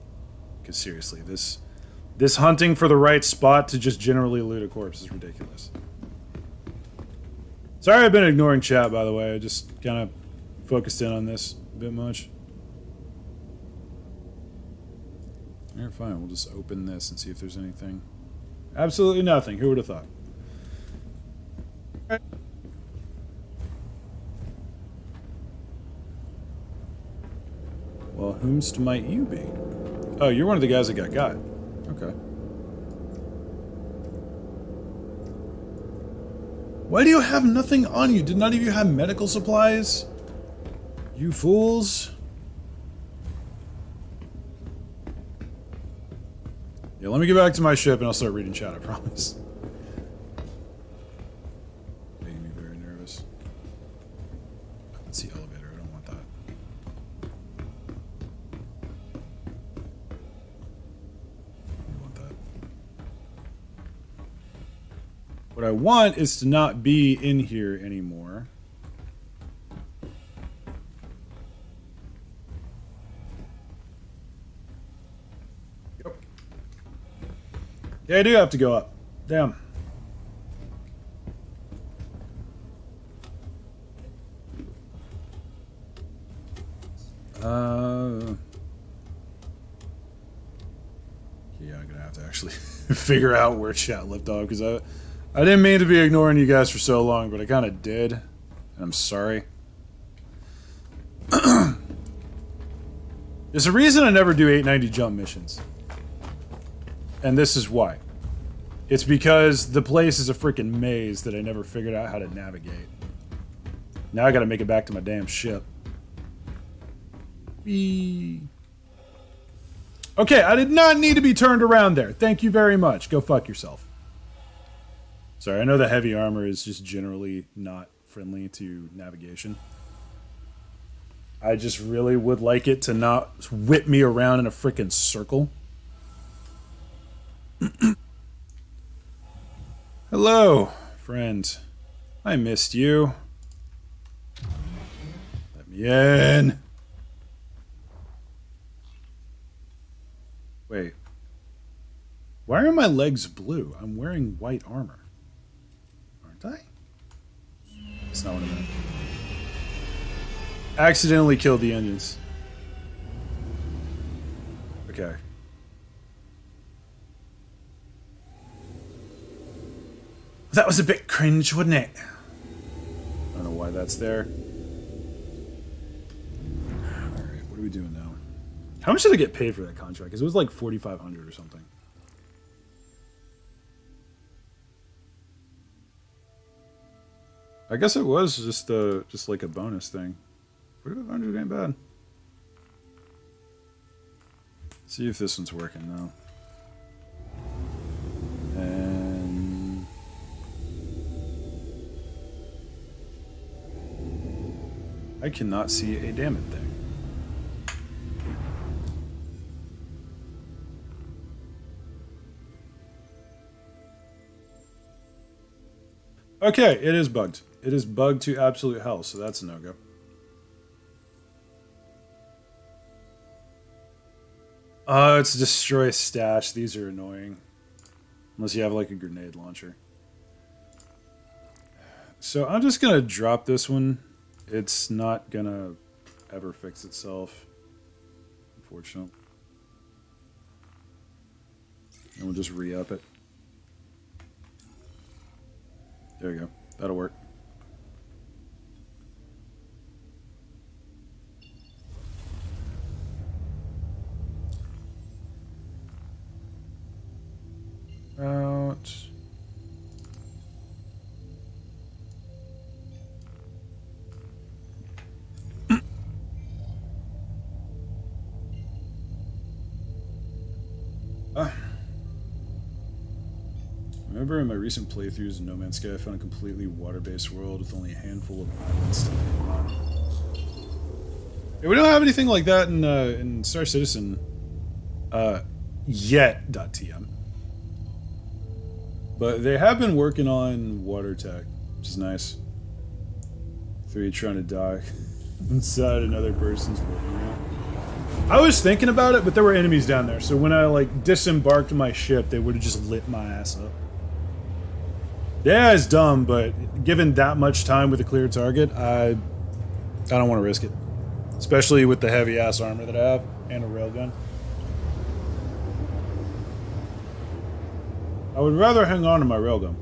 Because seriously, this hunting for the right spot to just generally loot a corpse is ridiculous. Sorry I've been ignoring chat, by the way. I just kind of focused in on this a bit much. Alright, fine. We'll just open this and see if there's anything. Absolutely nothing. Who would have thought? Alright. Well, whomst might you be? Oh, you're one of the guys that got. Okay. Why do you have nothing on you? Did none of you have medical supplies? You fools. Yeah, let me get back to my ship and I'll start reading chat, I promise. Making me very nervous. That's the elevator, I don't want that. I want that. What I want is to not be in here anymore. Yep. Yeah, I do have to go up. Damn. Yeah, I'm gonna have to actually figure out where chat left off because I didn't mean to be ignoring you guys for so long, but I kind of did. And I'm sorry. There's a reason I never do 890 jump missions. And this is why. It's because the place is a freaking maze that I never figured out how to navigate. Now I gotta make it back to my damn ship. Whee. Okay, I did not need to be turned around there. Thank you very much. Go fuck yourself. Sorry, I know the heavy armor is just generally not friendly to navigation. I just really would like it to not whip me around in a freaking circle. Hello, friend. I missed you. Let me in. Wait. Why are my legs blue? I'm wearing white armor. Aren't I? That's not what I meant. Accidentally killed the onions. Okay. That was a bit cringe, wasn't it? I don't know why that's there. Alright, what are we doing now? How much did I get paid for that contract? Because it was like $4,500 or something. I guess it was just like a bonus thing. $4,500 ain't bad. See if this one's working now. And I cannot see a damn it thing. Okay, it is bugged. It is bugged to absolute hell, so that's a no-go. It's destroy stash. These are annoying. Unless you have like a grenade launcher. So I'm just gonna drop this one. It's not gonna ever fix itself, unfortunately. And we'll just re-up it. There you go. That'll work. Out. Remember in my recent playthroughs in No Man's Sky, I found a completely water-based world with only a handful of islands to land on. Yeah, we don't have anything like that in Star Citizen yet.tm. But they have been working on water tech, which is nice. 3 trying to dock inside another person's working area. I was thinking about it, but there were enemies down there, so when I like disembarked my ship, they would have just lit my ass up. Yeah, it's dumb, but given that much time with a clear target, I don't want to risk it. Especially with the heavy ass armor that I have and a railgun. I would rather hang on to my railgun.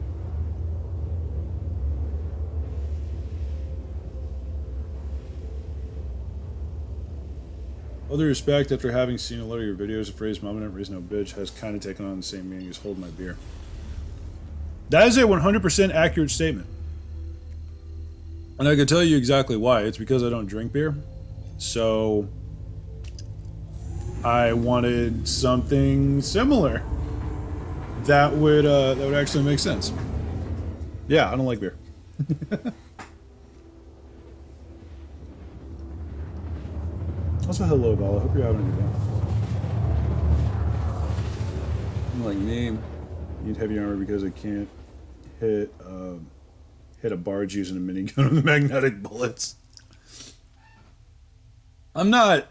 All due respect, after having seen a lot of your videos, the phrase "mama never raised no bitch" has kind of taken on the same meaning as "hold my beer." That is a 100% accurate statement. And I can tell you exactly why. It's because I don't drink beer. So I wanted something similar that would actually make sense. Yeah, I don't like beer. Also, hello, Vala. Hope you're having a good day. Like me, need heavy armor because I can't hit a barge using a minigun with magnetic bullets. I'm not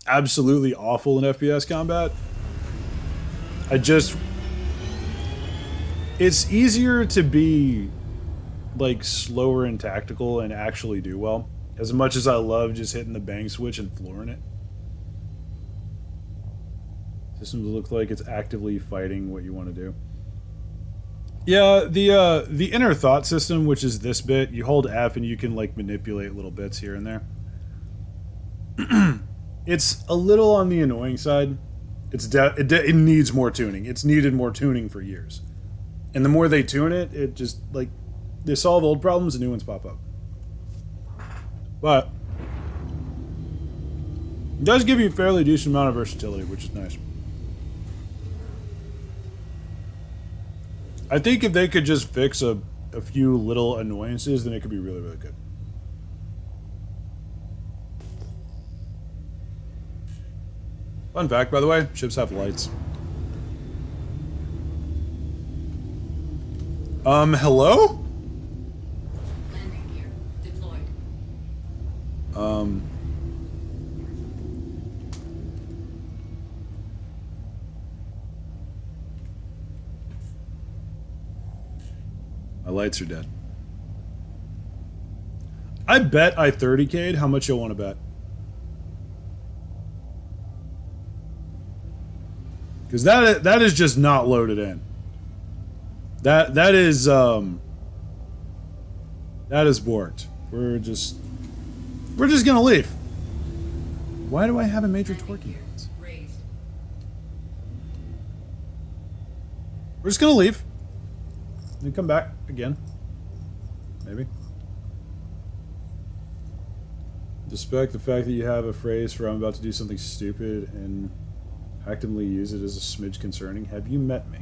absolutely awful in FPS combat. It's easier to be like slower and tactical and actually do well. As much as I love just hitting the bang switch and flooring it. Systems look like it's actively fighting what you want to do. Yeah, the inner thought system, which is this bit, you hold F and you can like manipulate little bits here and there. It's a little on the annoying side. It needs more tuning. It's needed more tuning for years. And the more they tune it, it just like they solve old problems and new ones pop up. But it does give you a fairly decent amount of versatility, which is nice. I think if they could just fix a few little annoyances, then it could be really, really good. Fun fact, by the way, ships have lights. Hello? Landing gear deployed. My lights are dead. I bet I 30k'd. How much you'll want to bet? Because that is just not loaded in. That is borked. We're just gonna leave. Why do I have a major torquing? Raised. We're just gonna leave. And come back again. Maybe. Despite the fact that you have a phrase for I'm about to do something stupid and actively use it as a smidge concerning, have you met me?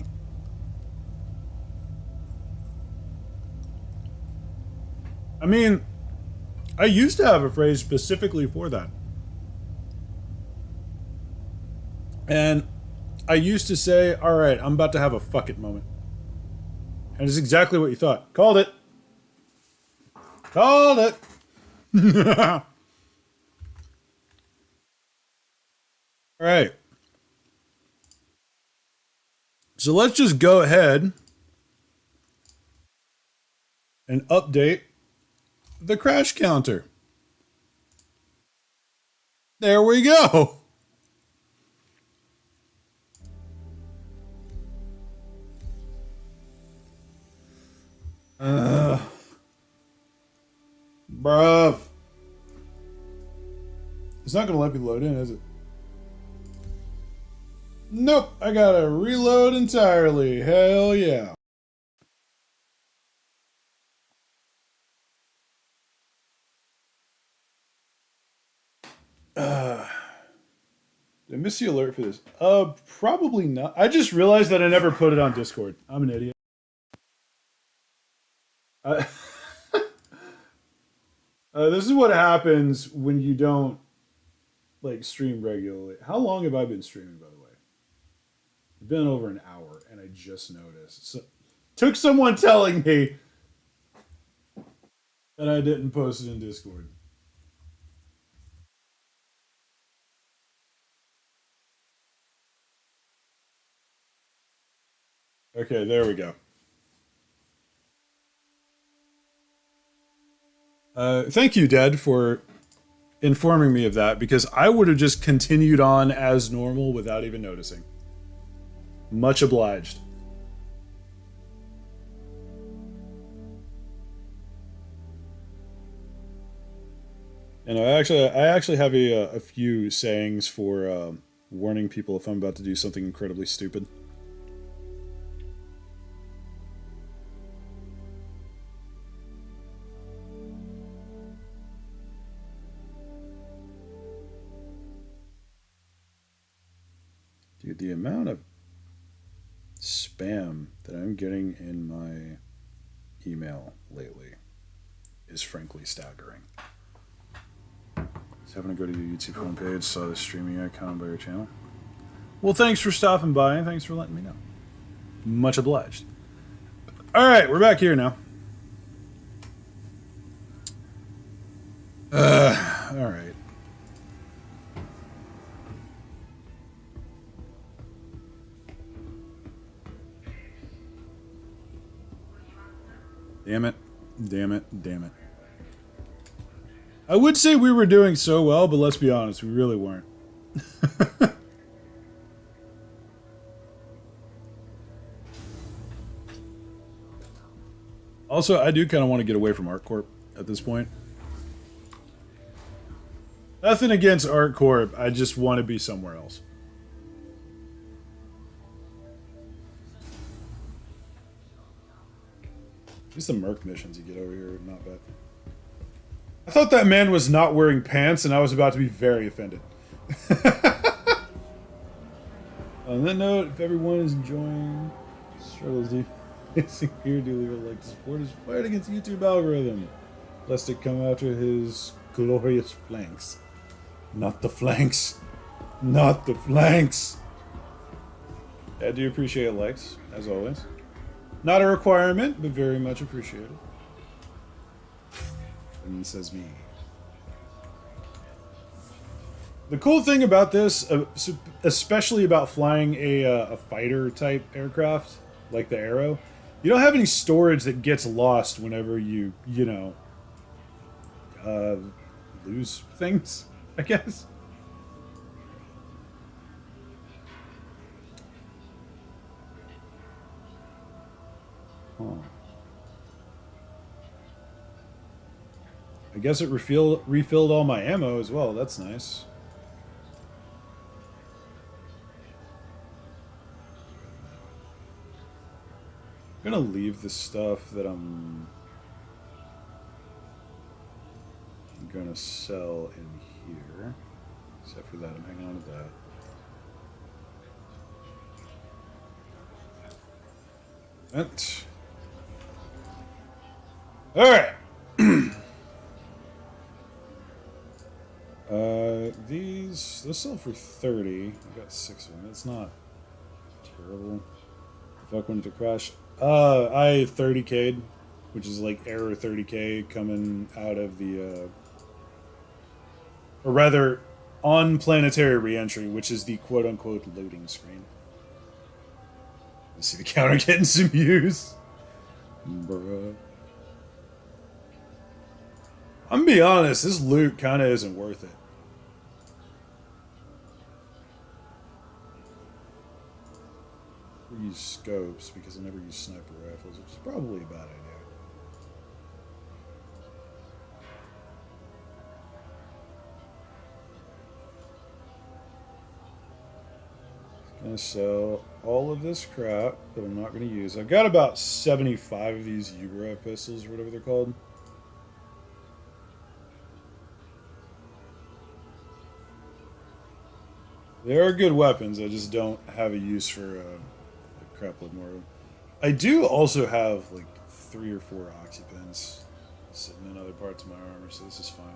I mean, I used to have a phrase specifically for that. And I used to say, alright, I'm about to have a fuck it moment. And it's exactly what you thought. Called it. Called it. Alright. So let's just go ahead and update the crash counter. There we go. Bruv. It's not gonna let me load in, is it? Nope, I gotta reload entirely. Hell yeah. Did I miss the alert for this? Probably not. I just realized that I never put it on Discord. I'm an idiot. This is what happens when you don't like stream regularly. How long have I been streaming, by the way? It's been over an hour, and I just noticed. So, took someone telling me that I didn't post it in Discord. Okay, there we go. Thank you, Dad, for informing me of that, because I would have just continued on as normal without even noticing. Much obliged. And I actually have a few sayings for warning people if I'm about to do something incredibly stupid. Dude, the amount of spam that I'm getting in my email lately is frankly staggering. Just happened to go to your YouTube homepage, saw the streaming icon by your channel. Well, thanks for stopping by and thanks for letting me know. Much obliged. Alright, we're back here now. Alright. Damn it. Damn it. Damn it. I would say we were doing so well, but let's be honest, we really weren't. Also, I do kind of want to get away from ArtCorp at this point. Nothing against ArtCorp, I just want to be somewhere else. At least the Merc missions you get over here are not bad. I thought that man was not wearing pants, and I was about to be very offended. On that note, if everyone is enjoying struggles decreasing here, do leave a like to support his fight against the YouTube algorithm, lest it come after his glorious flanks. Not the flanks. Not the flanks. I do appreciate likes, as always. Not a requirement, but very much appreciated. And he says me. The cool thing about this, especially about flying a fighter type aircraft like the Arrow, you don't have any storage that gets lost whenever you lose things, I guess. Huh. I guess it refilled all my ammo as well. That's nice. I'm gonna leave the stuff that I'm gonna sell in here. Except for that, I'm hanging on to that. Vent. Alright. Those sell for 30. I got 6 of them. That's not terrible. The fuck wanted to crash. I 30k'd, which is like error 30k coming out of the, or rather, on planetary reentry, which is the quote-unquote loading screen. You see the counter getting some use. Bruh. I'm gonna be honest, this loot kind of isn't worth it. I use scopes because I never use sniper rifles, which is probably a bad idea. Gonna sell all of this crap that I'm not gonna use. I've got about 75 of these Uber pistols, or whatever they're called. They are good weapons. I just don't have a use for crap load more of them. I do also have like 3 or 4 oxypens sitting in other parts of my armor, so this is fine.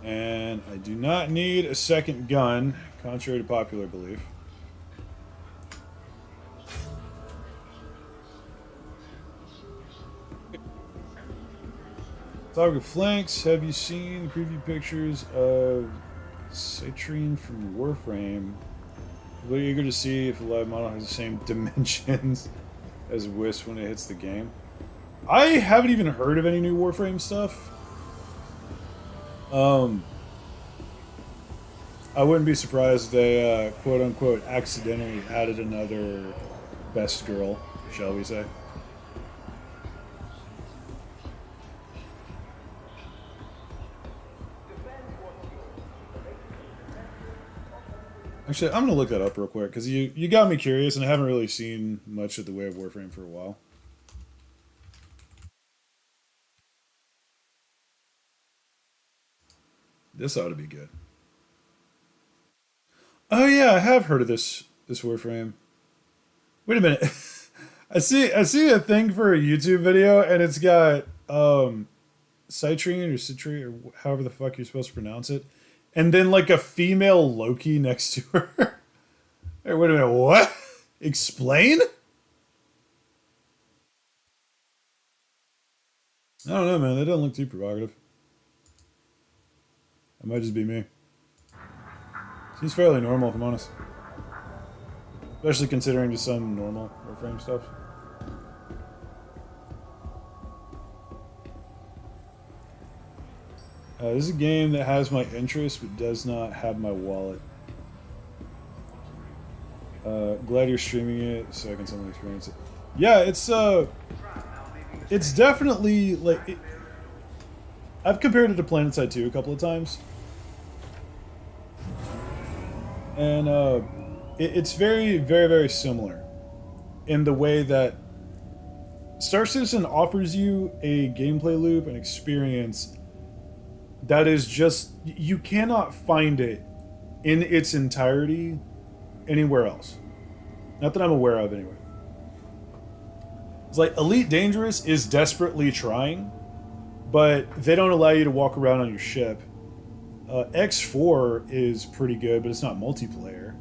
And I do not need a second gun, contrary to popular belief. Talk of flanks, have you seen the preview pictures of Citrine from Warframe? Really eager to see if the live model has the same dimensions as Wisp when it hits the game. I haven't even heard of any new Warframe stuff. I wouldn't be surprised if they, quote-unquote, accidentally added another best girl, shall we say. Actually, I'm going to look that up real quick, because you got me curious, and I haven't really seen much of the way of Warframe for a while. This ought to be good. Oh yeah, I have heard of this Warframe. Wait a minute. I see a thing for a YouTube video, and it's got Citrine or Citrine or however the fuck you're supposed to pronounce it, and then like a female Loki next to her. Hey, wait a minute, what? Explain? I don't know, man. That doesn't look too provocative. That might just be me. Seems fairly normal, if I'm honest. Especially considering just some normal Warframe stuff. This is a game that has my interest, but does not have my wallet. Glad you're streaming it, so I can somehow experience it. Yeah, it's definitely, like... I've compared it to PlanetSide 2 a couple of times. And it's very, very, very similar in the way that Star Citizen offers you a gameplay loop and experience that is just, you cannot find it in its entirety anywhere else. Not that I'm aware of, anyway. It's like Elite Dangerous is desperately trying but they don't allow you to walk around on your ship. X4 is pretty good, but it's not multiplayer.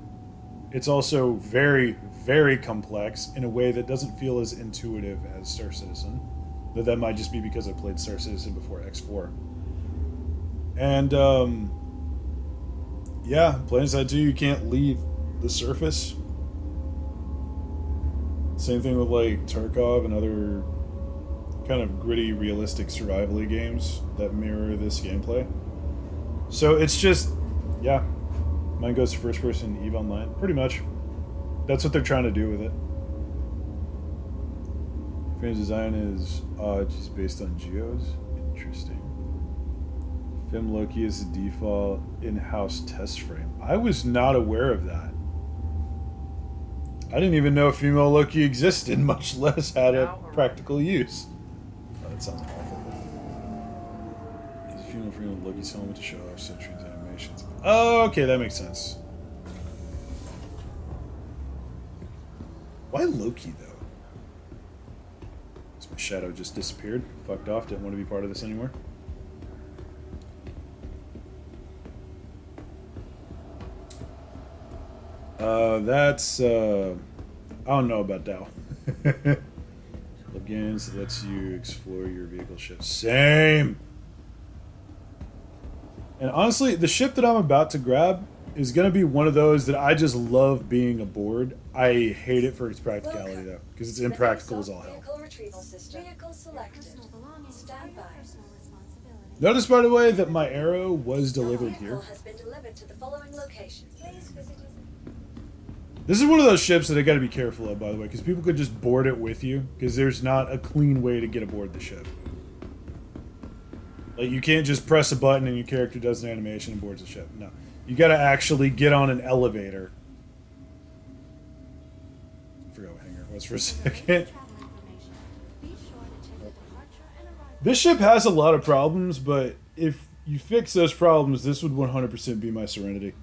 It's also very, very complex in a way that doesn't feel as intuitive as Star Citizen. Though that might just be because I played Star Citizen before X4. And, yeah, PlanetSide 2, you can't leave the surface. Same thing with, like, Tarkov and other kind of gritty, realistic survival games that mirror this gameplay. So it's just, yeah, mine goes to first person EVE Online, pretty much. That's what they're trying to do with it. Frame's design is just based on geos. Interesting. Fim Loki is the default in-house test frame. I was not aware of that. I didn't even know female Loki existed, much less had a practical use. Oh, that sounds awful. Is a female Loki's helmet to show off Sentry's animations. Oh, okay, that makes sense. Why Loki, though? Because my shadow just disappeared. Fucked off. Didn't want to be part of this anymore. That's, I don't know about Dow. Club games that lets you explore your vehicle ship. Same! And honestly, the ship that I'm about to grab is going to be one of those that I just love being aboard. I hate it for its practicality, though, because it's impractical as all hell. Vehicle retrieval system. Vehicle selected. Personal belongings Stand are your by. personal responsibility. Notice, by the way, that my arrow was delivered here. Vehicle has been delivered to the following location. Please visit his... This is one of those ships that I got to be careful of, by the way, because people could just board it with you, because there's not a clean way to get aboard the ship. Like, you can't just press a button and your character does an animation and boards the ship. No. You got to actually get on an elevator. I forgot what hangar it was for a second. Travel information. Be sure to check the departure and arrival. This ship has a lot of problems, but if you fix those problems, this would 100% be my Serenity.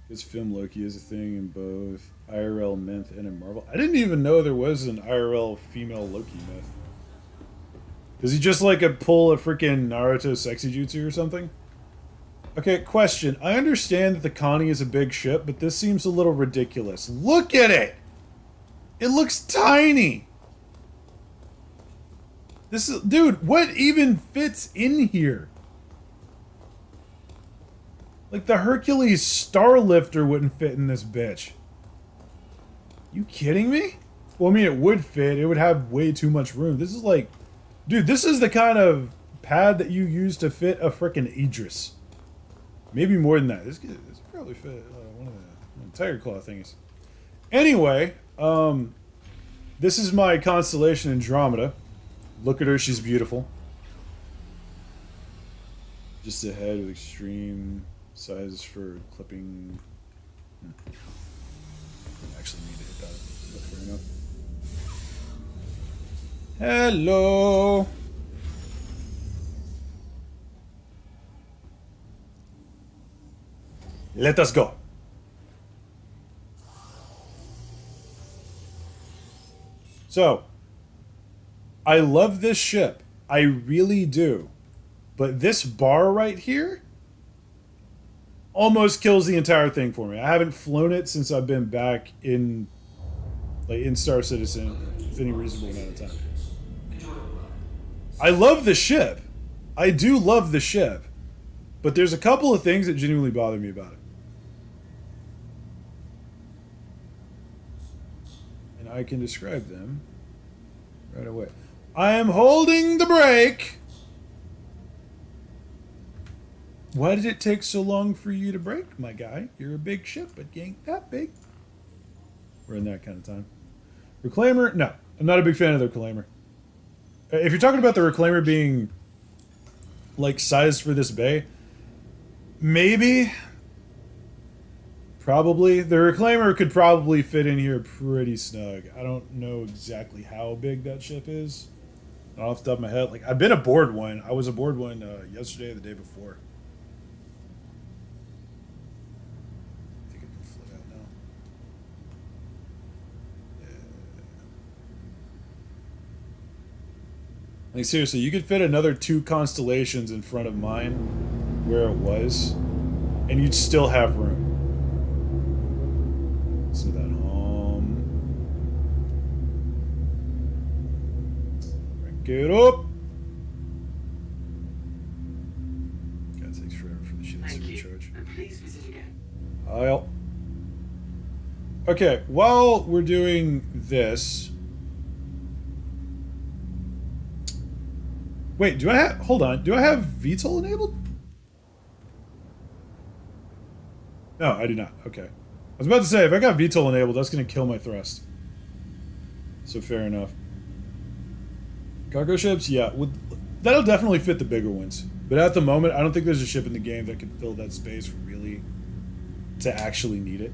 This film Loki is a thing in both IRL myth and in Marvel. I didn't even know there was an IRL female Loki myth. Does he just like pull a freaking Naruto sexy jutsu or something? Okay, question. I understand that the Connie is a big ship, but this seems a little ridiculous. Look at it! It looks tiny! This is... Dude, what even fits in here? Like, the Hercules Starlifter wouldn't fit in this bitch. You kidding me? Well, I mean, it would fit. It would have way too much room. This is like... Dude, this is the kind of pad that you use to fit a frickin' Idris. Maybe more than that. This could probably fit one of the Tiger Claw thingies. Anyway, this is my constellation Andromeda. Look at her, she's beautiful. Just ahead with extreme sizes for clipping. Actually need to hit that. But fair enough. Hello. Let us go. So, I love this ship. I really do. But this bar right here almost kills the entire thing for me. I haven't flown it since I've been back in Star Citizen for any reasonable amount of time. I love the ship. I do love the ship. But there's a couple of things that genuinely bother me about it. And I can describe them right away. I am holding the brake. Why did it take so long for you to brake, my guy? You're a big ship, but you ain't that big. We're in that kind of time. Reclaimer? No. I'm not a big fan of the Reclaimer. If you're talking about the Reclaimer being like sized for this bay, maybe, probably. The Reclaimer could probably fit in here pretty snug. I don't know exactly how big that ship is. Not off the top of my head. Like, I've been aboard one. I was aboard one yesterday or the day before. I think I can float out now. Like, seriously, you could fit another 2 constellations in front of mine where it was, and you'd still have room. Listen to that hum. Crank it up. God, it takes forever for the shit to recharge. And please visit again. I'll. Okay, while we're doing this. Wait, do I have. Hold on. Do I have VTOL enabled? No, I do not. Okay. I was about to say, if I got VTOL enabled, that's going to kill my thrust. So fair enough. Cargo ships? Yeah. That'll definitely fit the bigger ones. But at the moment, I don't think there's a ship in the game that can fill that space really to actually need it.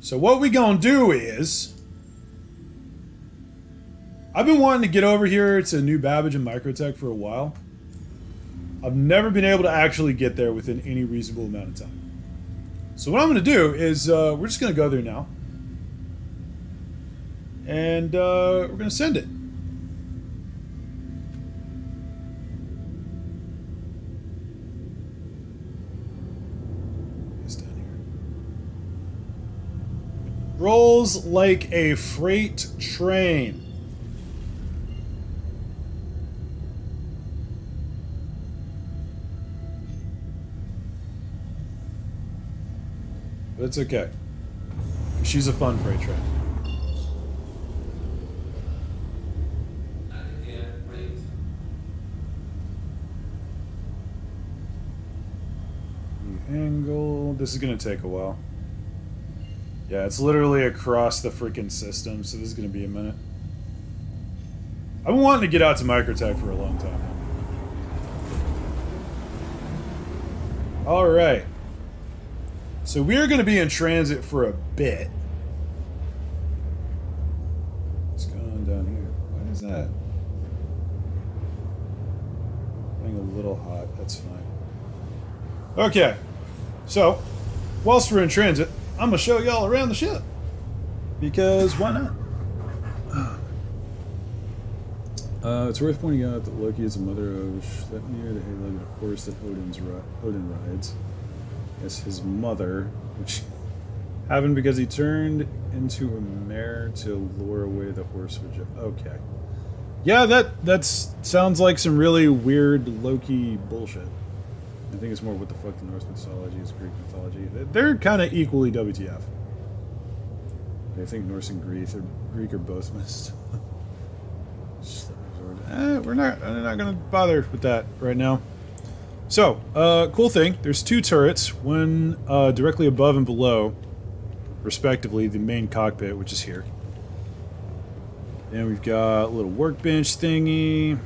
So what we gonna do is... I've been wanting to get over here to New Babbage and Microtech for a while. I've never been able to actually get there within any reasonable amount of time. So what I'm going to do is we're just going to go there now. And we're going to send it. It's down here. Rolls like a freight train. But it's okay. She's a fun freight train. The angle... This is going to take a while. Yeah, it's literally across the freaking system, so this is going to be a minute. I've been wanting to get out to Microtech for a long time now. Alright. So we're going to be in transit for a bit. What's going on down here? What is that? Getting a little hot. That's fine. Okay. So, whilst we're in transit, I'm going to show y'all around the ship. Because why not? It's worth pointing out that Loki is a mother of Sleipnir, the hairy-legged horse that Odin rides. Yes, his mother, which happened because he turned into a mare to lure away the horse. Okay. Yeah, that sounds like some really weird Loki bullshit. I think it's more what the fuck the Norse mythology is Greek mythology. They're kind of equally WTF. I think Norse and Greek are both missed. I'm not gonna bother with that right now. So, cool thing. There's 2 turrets, one directly above and below, respectively, the main cockpit, which is here. And we've got a little workbench thingy.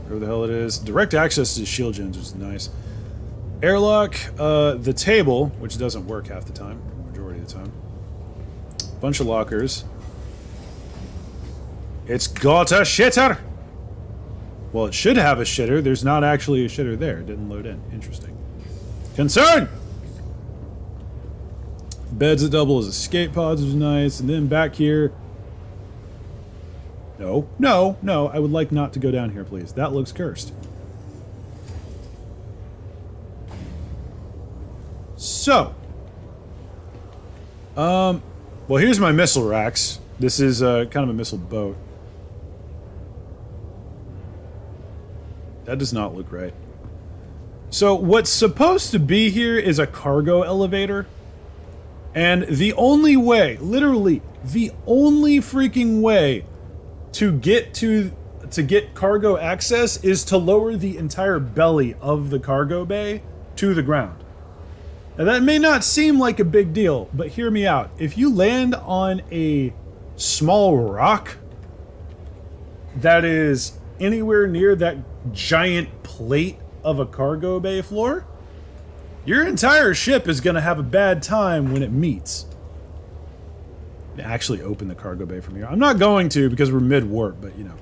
Whatever the hell it is. Direct access to the shield gens, which is nice. Airlock, the table, which doesn't work half the time, majority of the time. Bunch of lockers. It's got a shitter! Well, it should have a shitter. There's not actually a shitter there. It didn't load in. Interesting. Concern! Beds that double as escape pods, which is nice. And then back here... No. I would like not to go down here, please. That looks cursed. So. Well, here's my missile racks. This is kind of a missile boat. That does not look right. So what's supposed to be here is a cargo elevator. And the only way, literally, the only freaking way to get cargo access is to lower the entire belly of the cargo bay to the ground. Now that may not seem like a big deal, but hear me out. If you land on a small rock that is anywhere near that giant plate of a cargo bay floor, your entire ship is going to have a bad time when it meets. Actually open the cargo bay from here. I'm not going to because we're mid-warp, but you know.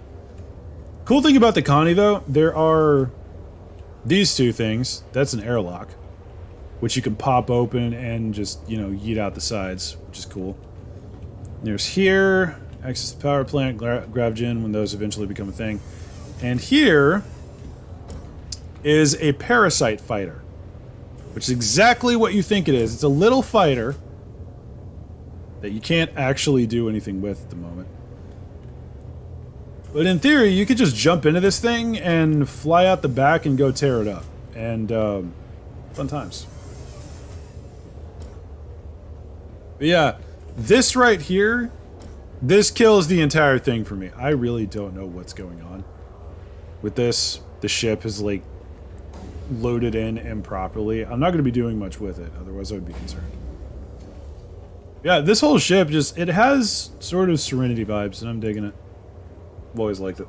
Cool thing about the Connie though, there are these 2 things. That's an airlock, which you can pop open and just, you know, yeet out the sides, which is cool. There's here, access the power plant, Gravgen, when those eventually become a thing. And here is a parasite fighter, which is exactly what you think it is. It's a little fighter that you can't actually do anything with at the moment. But in theory, you could just jump into this thing and fly out the back and go tear it up. And, fun times. But yeah, this right here, this kills the entire thing for me. I really don't know what's going on with this. The ship is, like, loaded in improperly. I'm not going to be doing much with it, otherwise I would be concerned. Yeah, this whole ship just, it has sort of Serenity vibes, and I'm digging it. I've always liked it.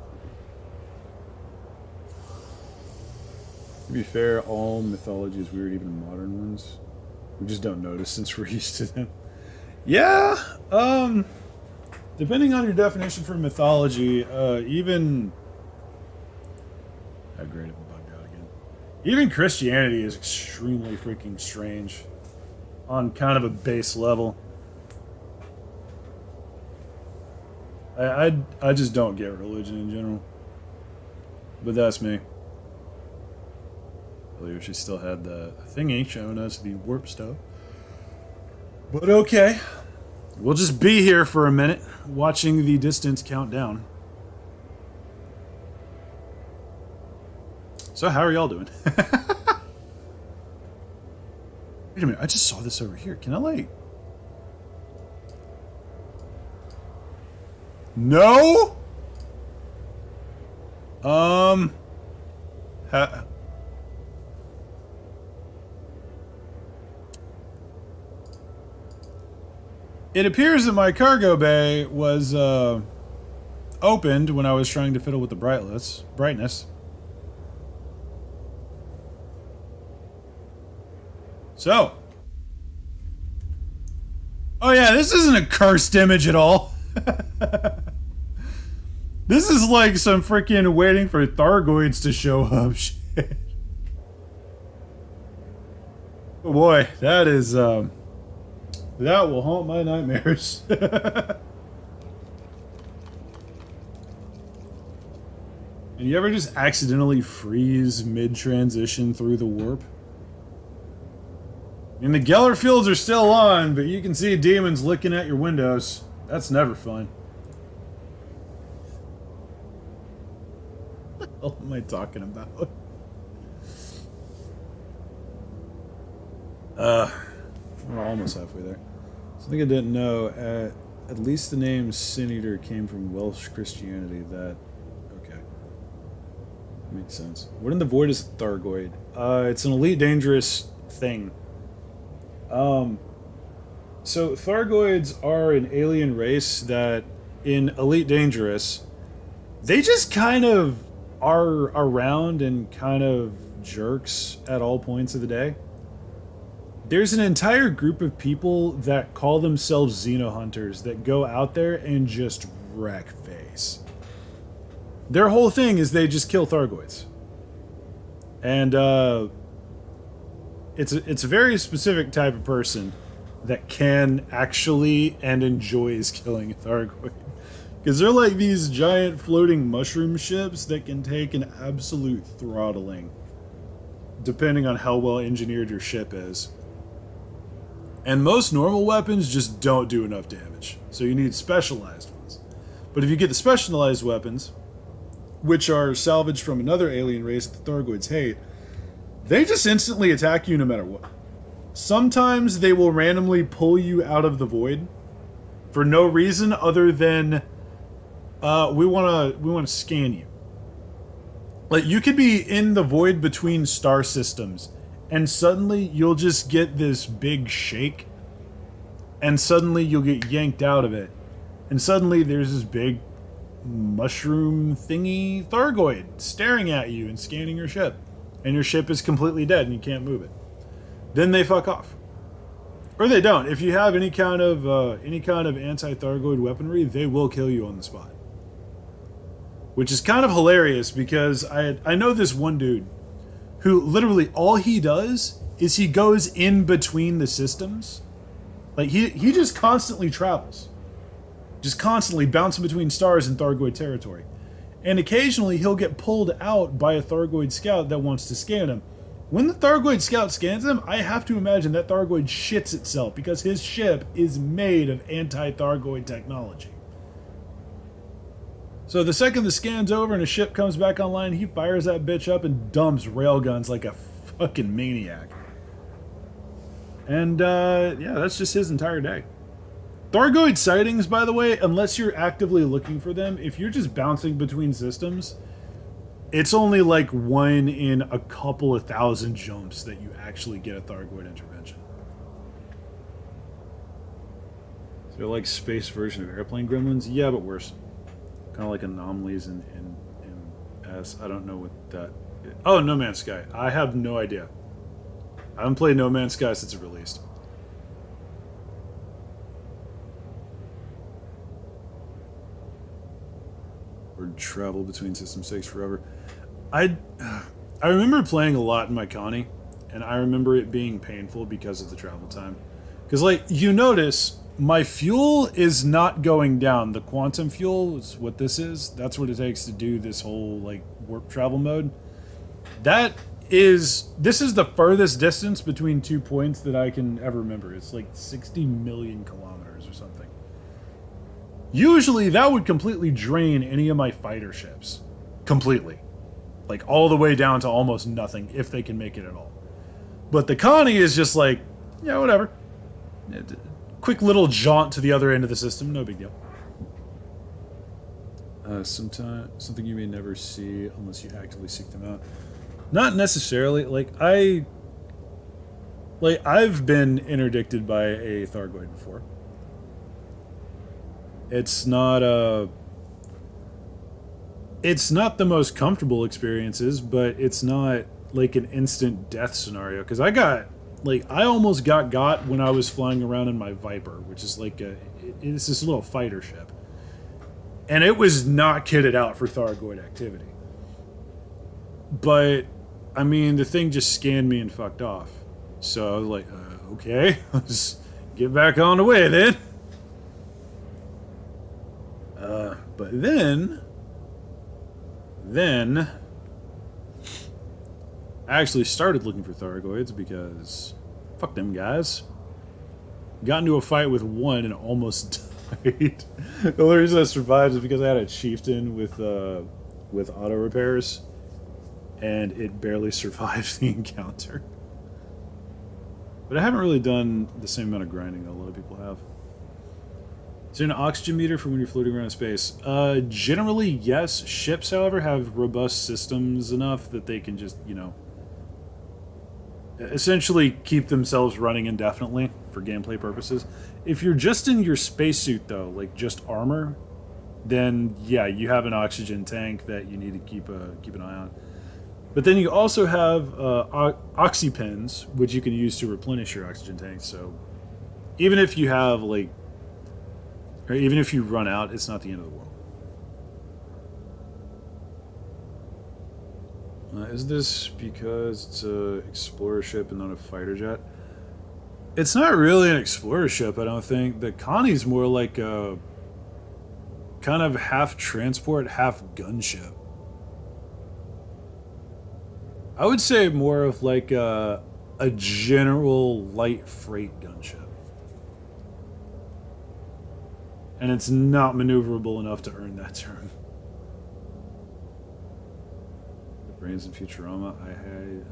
To be fair, all mythology is weird, even modern ones. We just don't notice since we're used to them. Yeah, depending on your definition for mythology, even... How great it bugged out again. Even Christianity is extremely freaking strange on kind of a base level. I just don't get religion in general. But that's me. I believe she still had the thingy showing us the warp stuff. But okay. We'll just be here for a minute, watching the distance count down. So how are y'all doing? Wait a minute, I just saw this over here. Can I, like... No? It appears that my cargo bay was, opened when I was trying to fiddle with the brightness. So. Oh yeah, this isn't a cursed image at all. This is like some freaking waiting for Thargoids to show up shit. Oh boy, that is, that will haunt my nightmares. And you ever just accidentally freeze mid-transition through the warp? I mean, the Geller fields are still on, but you can see demons looking at your windows. That's never fun. What am I talking about? We're almost halfway there. Something I didn't know, at least the name Sin Eater came from Welsh Christianity. That, okay. Makes sense. What in the void is a Thargoid? It's an elite dangerous thing. So Thargoids are an alien race that, in Elite Dangerous, they just kind of are around and kind of jerks at all points of the day. There's an entire group of people that call themselves Xenohunters that go out there and just wreck face. Their whole thing is they just kill Thargoids. And, it's a very specific type of person that can actually and enjoys killing a Thargoid. Because they're like these giant floating mushroom ships that can take an absolute throttling, depending on how well engineered your ship is. And most normal weapons just don't do enough damage, so you need specialized ones. But if you get the specialized weapons, which are salvaged from another alien race that the Thargoids hate, they just instantly attack you no matter what. Sometimes they will randomly pull you out of the void for no reason other than we want to scan you. Like, you could be in the void between star systems and suddenly you'll just get this big shake and suddenly you'll get yanked out of it. And suddenly there's this big mushroom thingy Thargoid staring at you and scanning your ship. And your ship is completely dead and you can't move it. Then they fuck off. Or they don't. If you have any kind of anti-Thargoid weaponry, they will kill you on the spot. Which is kind of hilarious because I know this one dude who literally all he does is he goes in between the systems. Like he just constantly travels. just constantly bouncing between stars in Thargoid territory. And occasionally he'll get pulled out by a Thargoid scout that wants to scan him. When the Thargoid scout scans him, I have to imagine that Thargoid shits itself because his ship is made of anti-Thargoid technology. So the second the scan's over and a ship comes back online, he fires that bitch up and dumps railguns like a fucking maniac. And yeah, that's just his entire day. Thargoid sightings, by the way, unless you're actively looking for them, if you're just bouncing between systems, it's only like 1 in a couple of thousand jumps that you actually get a Thargoid intervention. So they're like space version of airplane gremlins? Yeah, but worse. Kind of like anomalies in S. I don't know what that is. Oh, No Man's Sky. I have no idea. I haven't played No Man's Sky since it released. Or travel between systems takes forever. I remember playing a lot in my Connie, and I remember it being painful because of the travel time. Because, like, you notice, my fuel is not going down. The quantum fuel is what this is. That's what it takes to do this whole, like, warp travel mode. This is the furthest distance between 2 points that I can ever remember. It's like 60 million kilometers or something. Usually that would completely drain any of my fighter ships. Completely. Like all the way down to almost nothing if they can make it at all. But the Connie is just like, yeah, whatever. Quick little jaunt to the other end of the system, no big deal. Something you may never see unless you actively seek them out. Not necessarily. I've been interdicted by a Thargoid before. It's not the most comfortable experiences, but it's not like an instant death scenario. Because I almost got when I was flying around in my Viper, which is like it's this little fighter ship, and it was not kitted out for Thargoid activity. But I mean, the thing just scanned me and fucked off. So I was like, okay, let's get back on the way then. But then I actually started looking for Thargoids because fuck them guys. Got into a fight with one and almost died. The only reason I survived is because I had a chieftain with auto repairs, and it barely survived the encounter. But I haven't really done the same amount of grinding that a lot of people have. Is there an oxygen meter for when you're floating around in space? Generally, yes. Ships, however, have robust systems enough that they can just, essentially keep themselves running indefinitely for gameplay purposes. If you're just in your spacesuit, though, like just armor, then yeah, you have an oxygen tank that you need to keep an eye on. But then you also have oxypens, which you can use to replenish your oxygen tanks. So even if you have or even if you run out, it's not the end of the world. Is this because it's an explorer ship and not a fighter jet? It's not really an explorer ship, I don't think. The Connie's more like a kind of half transport, half gunship. I would say more of like a general light freight gunship. And it's not maneuverable enough to earn that term. The brains in Futurama, I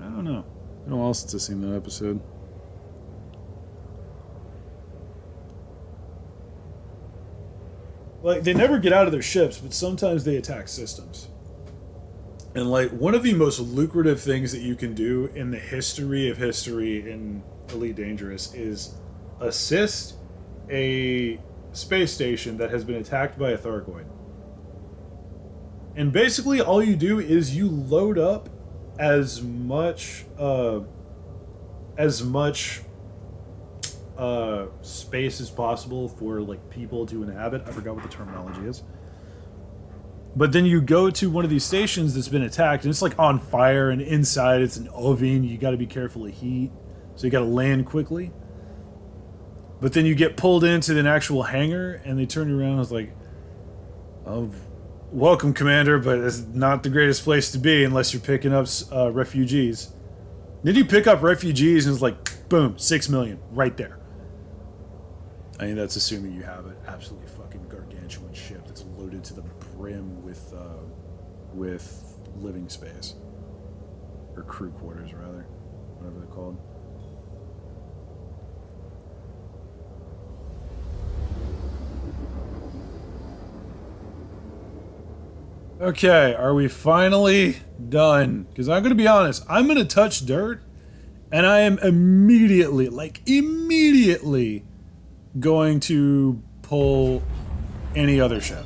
don't know. It's been a while since I've seen that episode. Like, they never get out of their ships, but sometimes they attack systems. And, like, one of the most lucrative things that you can do in the history of history in Elite Dangerous is assist a space station that has been attacked by a Thargoid. And basically all you do is you load up as much space as possible for like people to inhabit. I forgot what the terminology is. But then you go to one of these stations that's been attacked and it's like on fire, and inside it's an oven. You got to be careful of heat, so you got to land quickly. But then you get pulled into an actual hangar, and they turn you around and it's like, oh, welcome, Commander, but it's not the greatest place to be unless you're picking up refugees. Then you pick up refugees, and it's like, boom, 6 million, right there. I mean, that's assuming you have an absolutely fucking gargantuan ship that's loaded to the brim with living space. Or crew quarters, rather. Whatever they're called. Okay, are we finally done? Because I'm going to be honest, I'm going to touch dirt, and I am immediately, going to pull any other ship.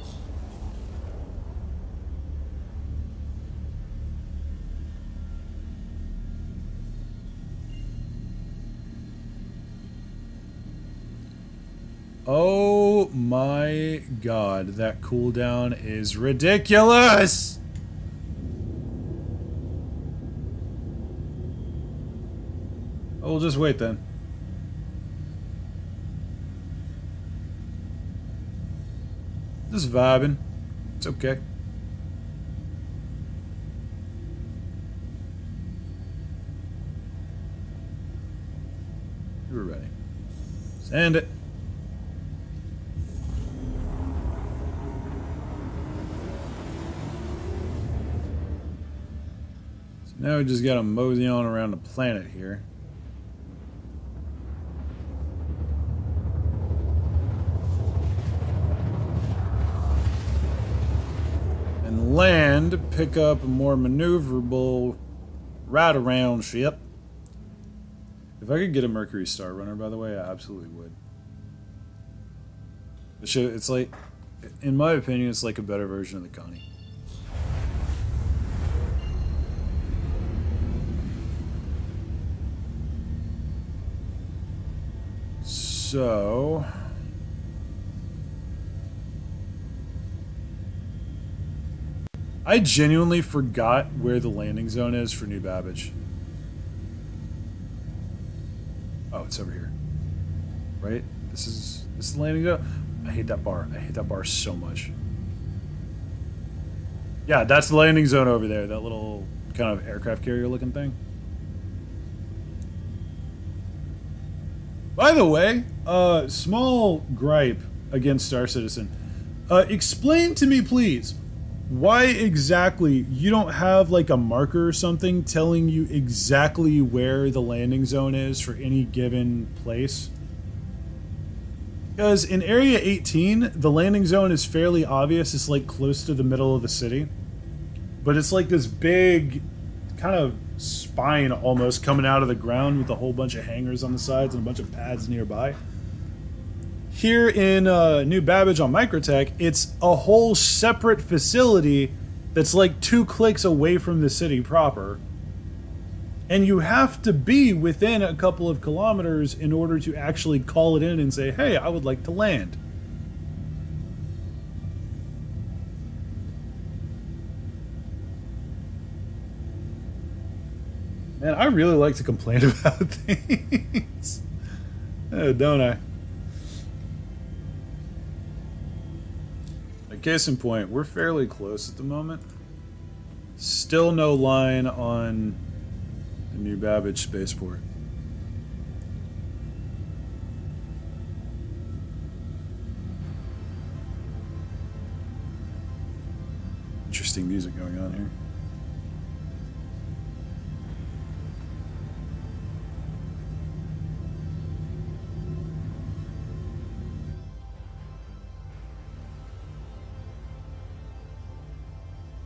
Oh my god, that cooldown is ridiculous! Oh, we'll just wait then. Just vibing. It's okay. We're ready. Send it. So now we just gotta mosey on around the planet here. Land, pick up a more maneuverable ride-around ship. If I could get a Mercury Star Runner, by the way, I absolutely would. The ship, it's like, in my opinion, it's like a better version of the Connie. So... I genuinely forgot where the landing zone is for New Babbage. Oh, it's over here. Right? This is the landing zone? I hate that bar. I hate that bar so much. Yeah, that's the landing zone over there. That little kind of aircraft carrier looking thing. By the way, small gripe against Star Citizen. Explain to me, please, why exactly you don't have like a marker or something telling you exactly where the landing zone is for any given place? Because in Area 18, the landing zone is fairly obvious. It's like close to the middle of the city. But it's like this big kind of spine almost coming out of the ground with a whole bunch of hangars on the sides and a bunch of pads nearby. Here in New Babbage on Microtech, it's a whole separate facility that's like 2 clicks away from the city proper. And you have to be within a couple of kilometers in order to actually call it in and say, hey, I would like to land. Man, I really like to complain about things. Don't I? Case in point, we're fairly close at the moment. Still no line on the New Babbage spaceport. Interesting music going on here.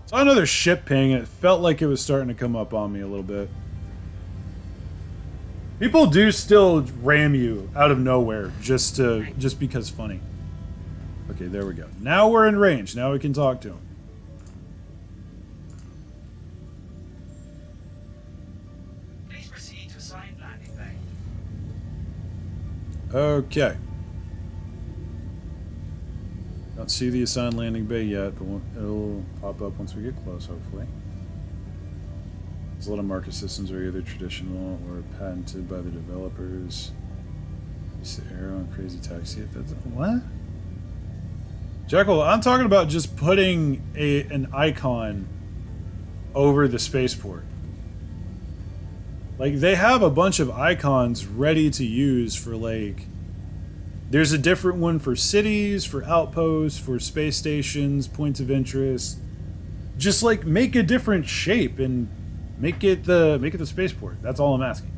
Saw another ship ping, and it felt like it was starting to come up on me a little bit. People do still ram you out of nowhere just because funny. Okay, there we go. Now we're in range. Now we can talk to him. Please proceed to assigned landing bay. Okay. Don't see the assigned landing bay yet, but it'll pop up once we get close, hopefully. These little marker systems are either traditional or patented by the developers. Use the arrow and crazy taxi. What? Jekyll, I'm talking about just putting an icon over the spaceport. Like, they have a bunch of icons ready to use for, like... There's a different one for cities, for outposts, for space stations, points of interest. Just, like, make a different shape and make it the spaceport. That's all I'm asking.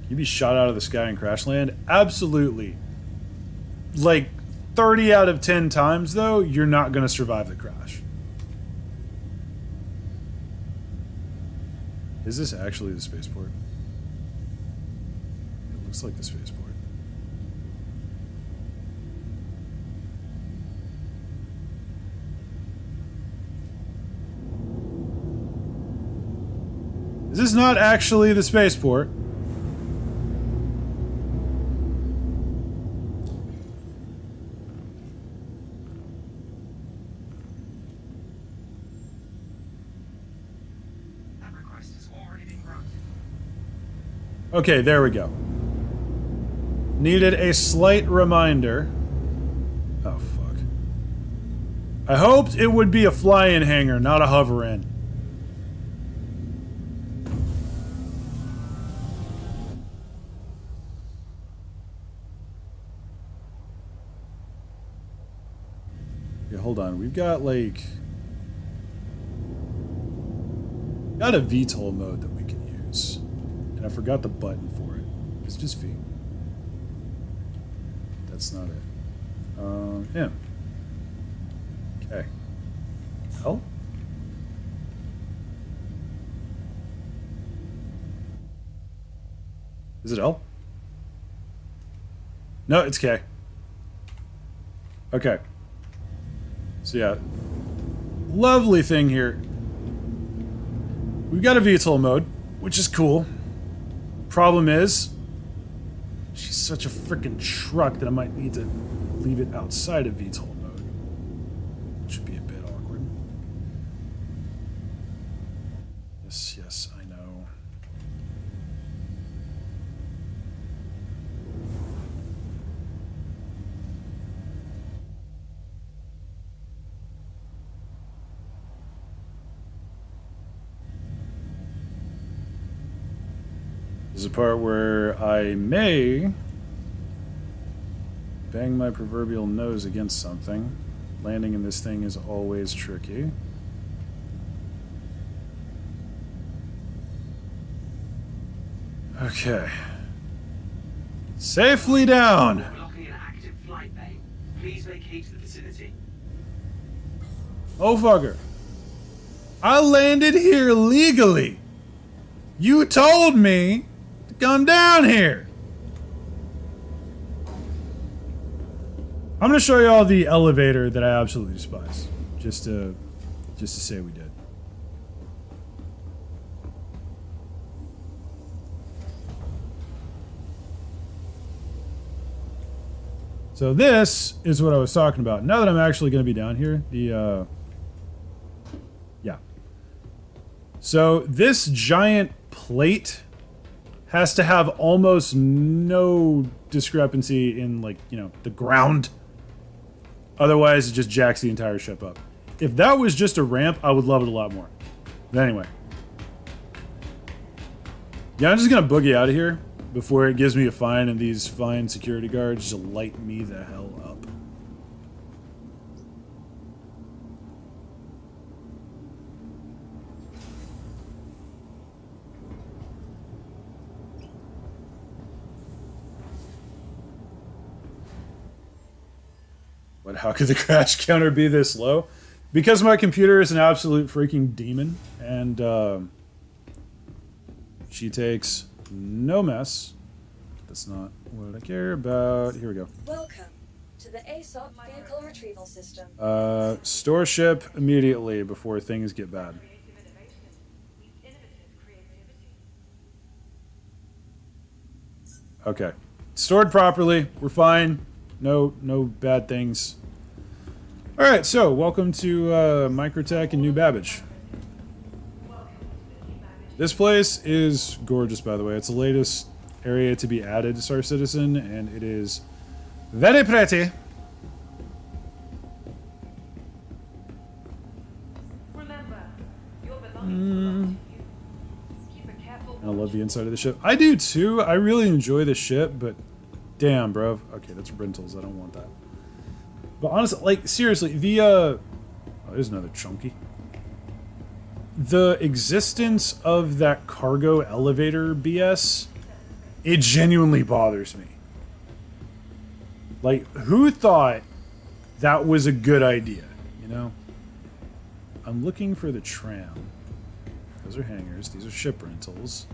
Can you be shot out of the sky and crash land? Absolutely. Like, 30 out of 10 times, though, you're not going to survive the crash. Is this actually the spaceport? It looks like the spaceport. Is this not actually the spaceport? Okay, there we go. Needed a slight reminder. Oh, fuck. I hoped it would be a fly-in hangar, not a hover-in. Okay, hold on. We've got, like... got a VTOL mode that we can use. I forgot the button for it. It's just V. That's not it. Yeah. Okay. L? Is it L? No, it's K. Okay. So yeah. Lovely thing here. We've got a VTOL mode, which is cool. Problem is, she's such a freaking truck that I might need to leave it outside of VTOL mode. Which would be a bit awkward. Yes, I know. There's a part where I may bang my proverbial nose against something. Landing in this thing is always tricky. Okay. Safely down! Blocking an active flight bay. Please vacate the vicinity. Oh, fucker. I landed here legally. You told me to come down here. I'm going to show you all the elevator that I absolutely despise. Just to say we did. So this is what I was talking about. Now that I'm actually going to be down here, yeah. So this giant plate has to have almost no discrepancy in, like, you know, the ground. Otherwise, it just jacks the entire ship up. If that was just a ramp, I would love it a lot more. But anyway. Yeah, I'm just going to boogie out of here before it gives me a fine and these fine security guards just light me the hell up. What? How could the crash counter be this low? Because my computer is an absolute freaking demon, and she takes no mess. That's not what I care about. Here we go. Welcome to the ASOP Vehicle Retrieval System. Store ship immediately before things get bad. Okay. Stored properly. We're fine. No bad things. Alright, so welcome to Microtech and New Babbage. This place is gorgeous, by the way. It's the latest area to be added to Star Citizen, and it is very pretty. Remember, your belongings belong to you. Keep a careful I love watch. the inside of the ship. I do too. I really enjoy the ship, but damn, bro. Okay, that's rentals. I don't want that. But honestly, like, seriously, the, oh, there's another chunky. The existence of that cargo elevator BS, it genuinely bothers me. Like, who thought that was a good idea, you know? I'm looking for the tram. Those are hangars. These are ship rentals.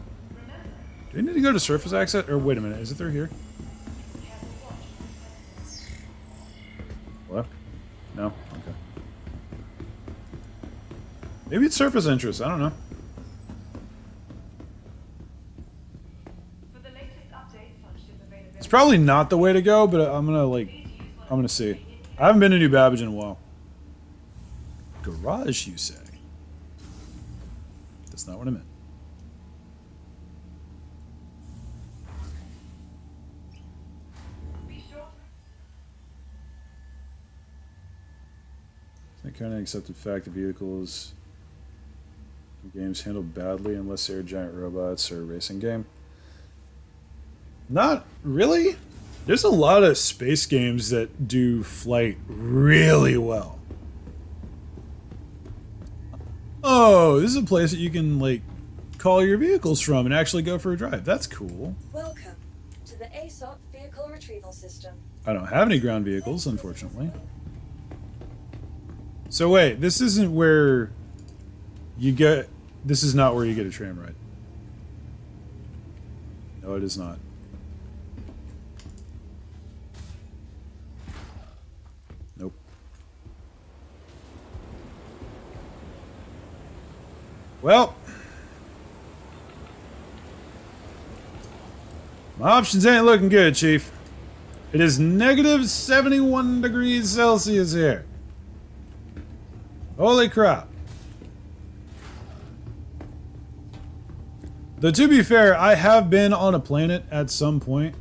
Do we need to go to surface access? Or wait a minute, is it through here? What? No? Okay. Maybe it's surface interest. I don't know. For the latest updates on ship availability, It's probably not the way to go, but I'm gonna, like, I'm gonna see. I haven't been to New Babbage in a while. Garage, you say? That's not what I meant. be sure It's a kind of accepted fact that vehicles in games handle badly unless they're giant robots or a racing game. Not really. There's a lot of space games that do flight really well. Oh, this is a place that you can, like, call your vehicles from and actually go for a drive. That's cool. Welcome to the ASOC Vehicle Retrieval System. I don't have any ground vehicles, unfortunately. So wait, this isn't where you get... This is not where you get a tram ride. No, it is not. Nope. Well... my options ain't looking good, Chief. It is negative 71 degrees Celsius here. Holy crap. Though, to be fair, I have been on a planet at some point.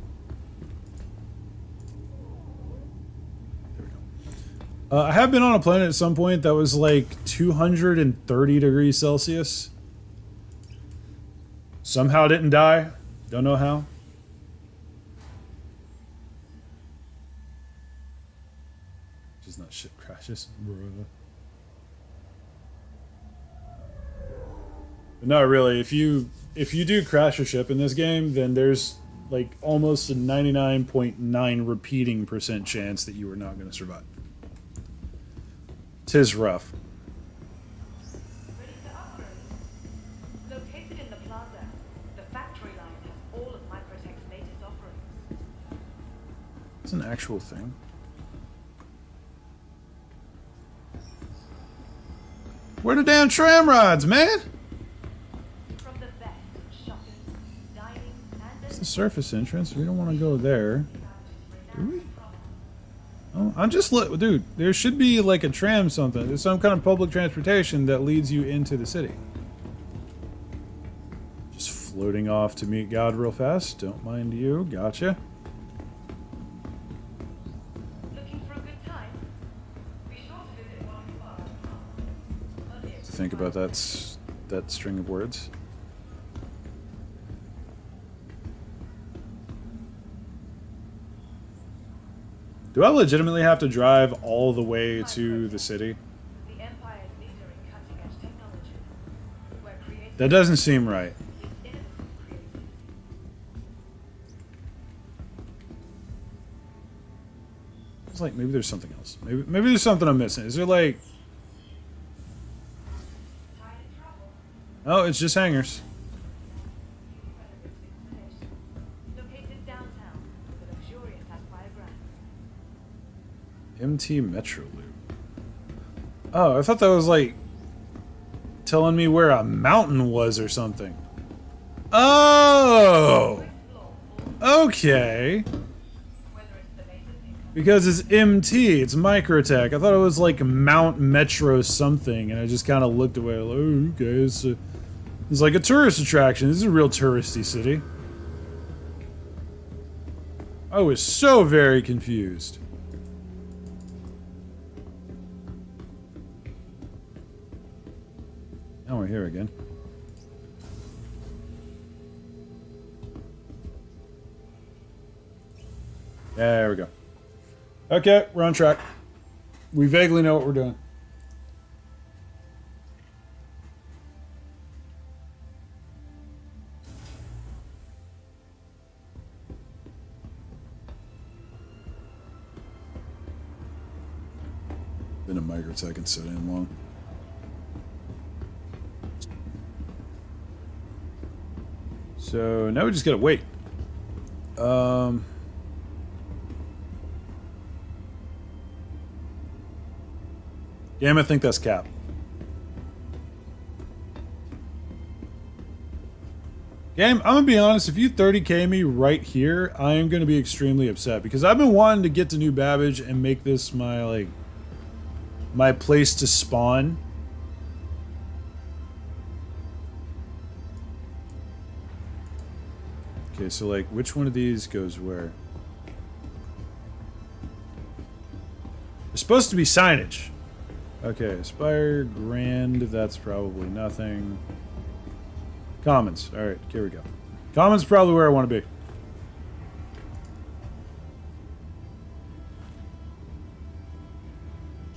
There we go. I have been on a planet at some point that was like 230 degrees Celsius. Somehow didn't die. Don't know how. Just not ship crashes. Bruh. But no, really, if you do crash a ship in this game, then there's like almost a 99.9 repeating % chance that you are not going to survive. 'Tis rough. ready to upgrade. Located in the plaza, the factory line has all of Microtech's latest offerings. It's an actual thing. Where the damn tram rides, man? From the best in shopping, dining, and It's the surface entrance. We don't want to go there. Do we? Oh, I'm just dude, there should be like a tram something. There's some kind of public transportation that leads you into the city. Just floating off to meet God real fast. Don't mind you. Gotcha. looking for a good time. Be sure to visit while you are. To think about that string of words. Do I legitimately have to drive all the way to the city? The Empire's leader in cutting-edge technology. Where creativity That doesn't seem right. is innocent creativity. It's like maybe there's something else. Maybe there's something I'm missing. Is there like... Tired in trouble. Oh, it's just hangars. Located downtown, the luxurious Aspire Grand. MT Metro Loop. Oh, I thought that was like telling me where a mountain was or something. Oh! Okay. Whether it's the latest in Because it's MT, it's Microtech. I thought it was like Mount Metro something, and I just kind of looked away like, oh, okay, it's It's like a tourist attraction. This is a real touristy city. I was so very confused. Now we're here again. There we go. Okay, we're on track. We vaguely know what we're doing. Been a microsecond so damn long. So now we just gotta wait. Damn, I think that's cap. Game, I'm gonna be honest, if you 30k me right here, I am gonna be extremely upset because I've been wanting to get to New Babbage and make this my my place to spawn. Okay, so like which one of these goes where? There's supposed to be signage. Okay, Aspire, Grand, that's probably nothing. Commons, alright, here we go. Commons is probably where I want to be.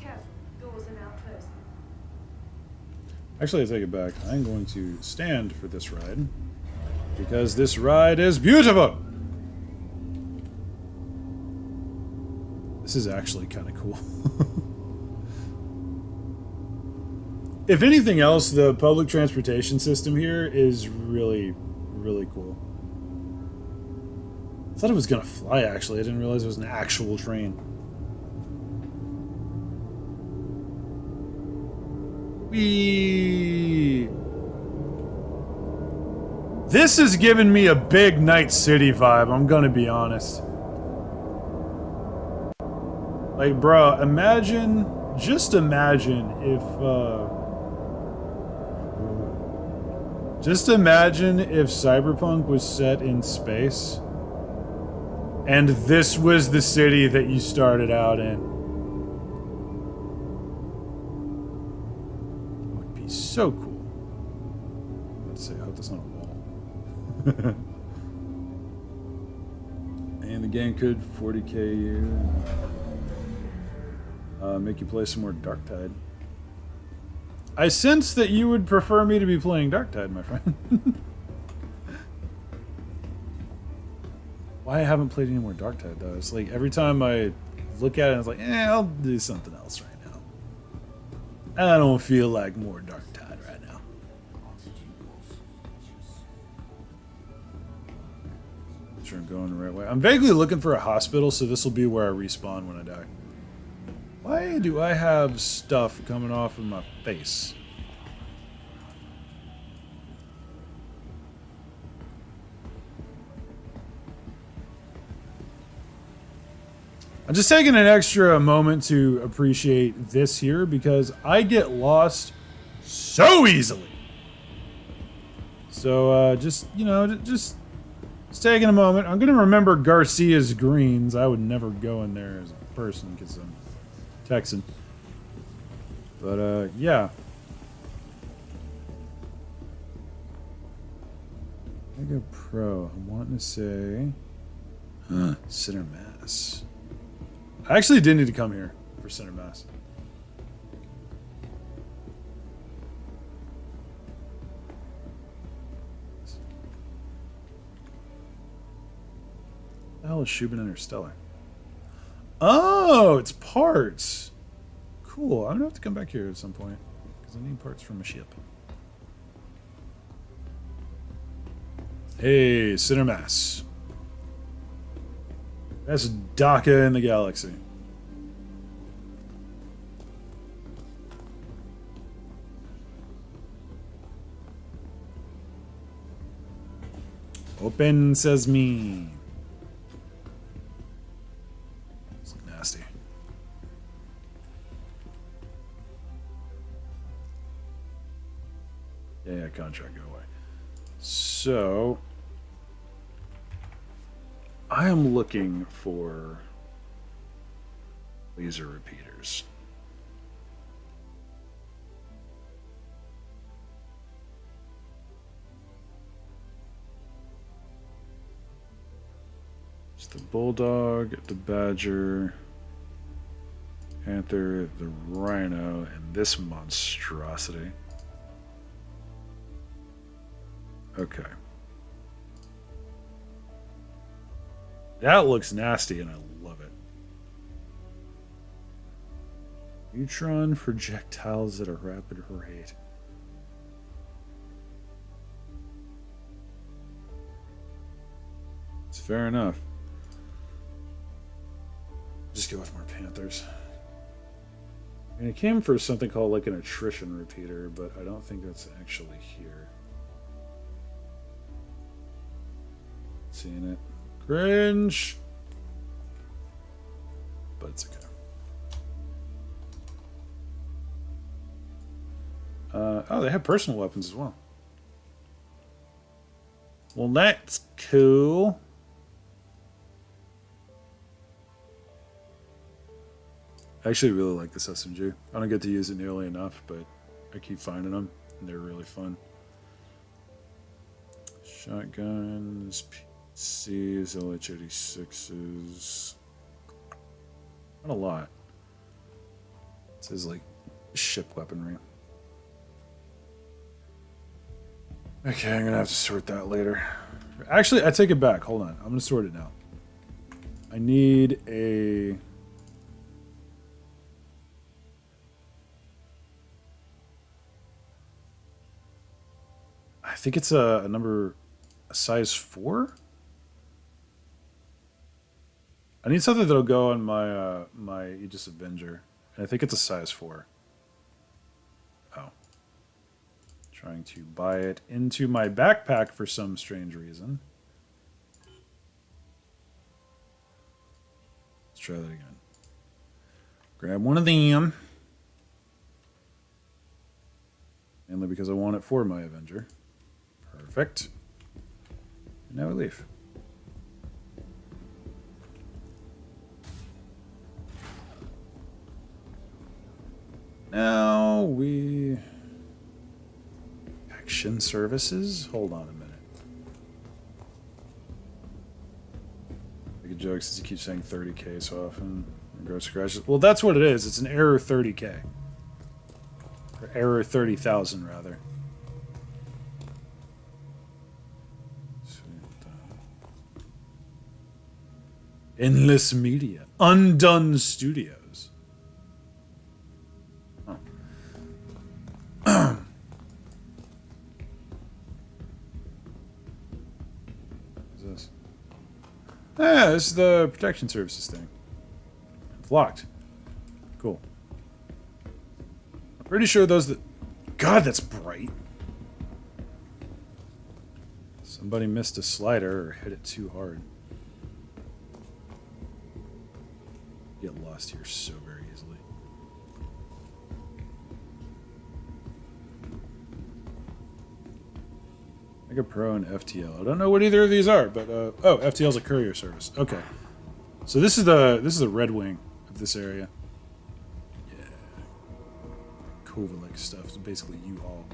Careful, doors are now closing. Actually, I take it back. I'm going to stand for this ride. Because this ride is beautiful! This is actually kind of cool. If anything else, the public transportation system here is really, really cool. I thought it was gonna fly, actually. I didn't realize it was an actual train. Whee! This is giving me a big Night City vibe, I'm gonna be honest. Like, bro, imagine, just imagine if, just imagine if Cyberpunk was set in space and this was the city that you started out in. It would be so cool. Let's see, I hope that's not a wall. And the game could 40k you. Make you play some more Darktide. I sense that you would prefer me to be playing Darktide, my friend. Why I haven't played any more Darktide, though? It's like every time I look at it, it's like, I'll do something else right now. I don't feel like more Darktide right now. Make sure I'm going the right way. I'm vaguely looking for a hospital, so this will be where I respawn when I die. Why do I have stuff coming off of my face? I'm just taking an extra moment to appreciate this here because I get lost so easily. So, just, you know, just taking a moment. I'm going to remember Garcia's Greens. I would never go in there as a person because I'm Texan. But, yeah. Mega Pro. I'm wanting to say... Center Mass. I actually did need to come here for Center Mass. What the hell is Shubin Interstellar? Oh, it's parts. Cool. I'm gonna have to come back here at some point because I need parts from a ship. Hey, Center Mass. That's Dhaka in the galaxy. Open sesame. It's nasty. Yeah, contract, go away. So, I am looking for laser repeaters. It's the bulldog, the badger, panther, the rhino, and this monstrosity. Okay. That looks nasty and I love it. Neutron projectiles at a rapid rate. It's fair enough. Just go with more panthers. And it came for something called like an attrition repeater, but I don't think that's actually here. Seeing it. Cringe. But it's okay. Oh, they have personal weapons as well. Well, that's cool. I actually really like this SMG. I don't get to use it nearly enough, but I keep finding them, and they're really fun. Shotguns, PCs, LH-86s. Not a lot. It says, like, ship weaponry. Okay, I'm gonna have to sort that later. Actually, I take it back. Hold on. I'm gonna sort it now. I need a... I think it's a size 4? I need something that'll go on my my Aegis Avenger. And I think it's a size 4. Oh. Trying to buy it into my backpack for some strange reason. Let's try that again. Grab one of them. Mainly because I want it for my Avenger. Perfect. And now we leave. Now we... Action services? Hold on a minute. Make a joke since you keep saying 30K so often. Gross scratches. Well, that's what it is. It's an error 30K. Or error 30,000, rather. Endless Media. Undone Studios. Oh. What's this? Yeah, this is the protection services thing. It's locked. Cool. I'm pretty sure those that... God, that's bright. Somebody missed a slider or hit it too hard. Get lost here so very easily. Mega Pro and FTL. I don't know what either of these are, but oh, FTL is a courier service. Okay, so this is the Red Wing of this area. Yeah, Kovalik stuff. It's basically U-Haul.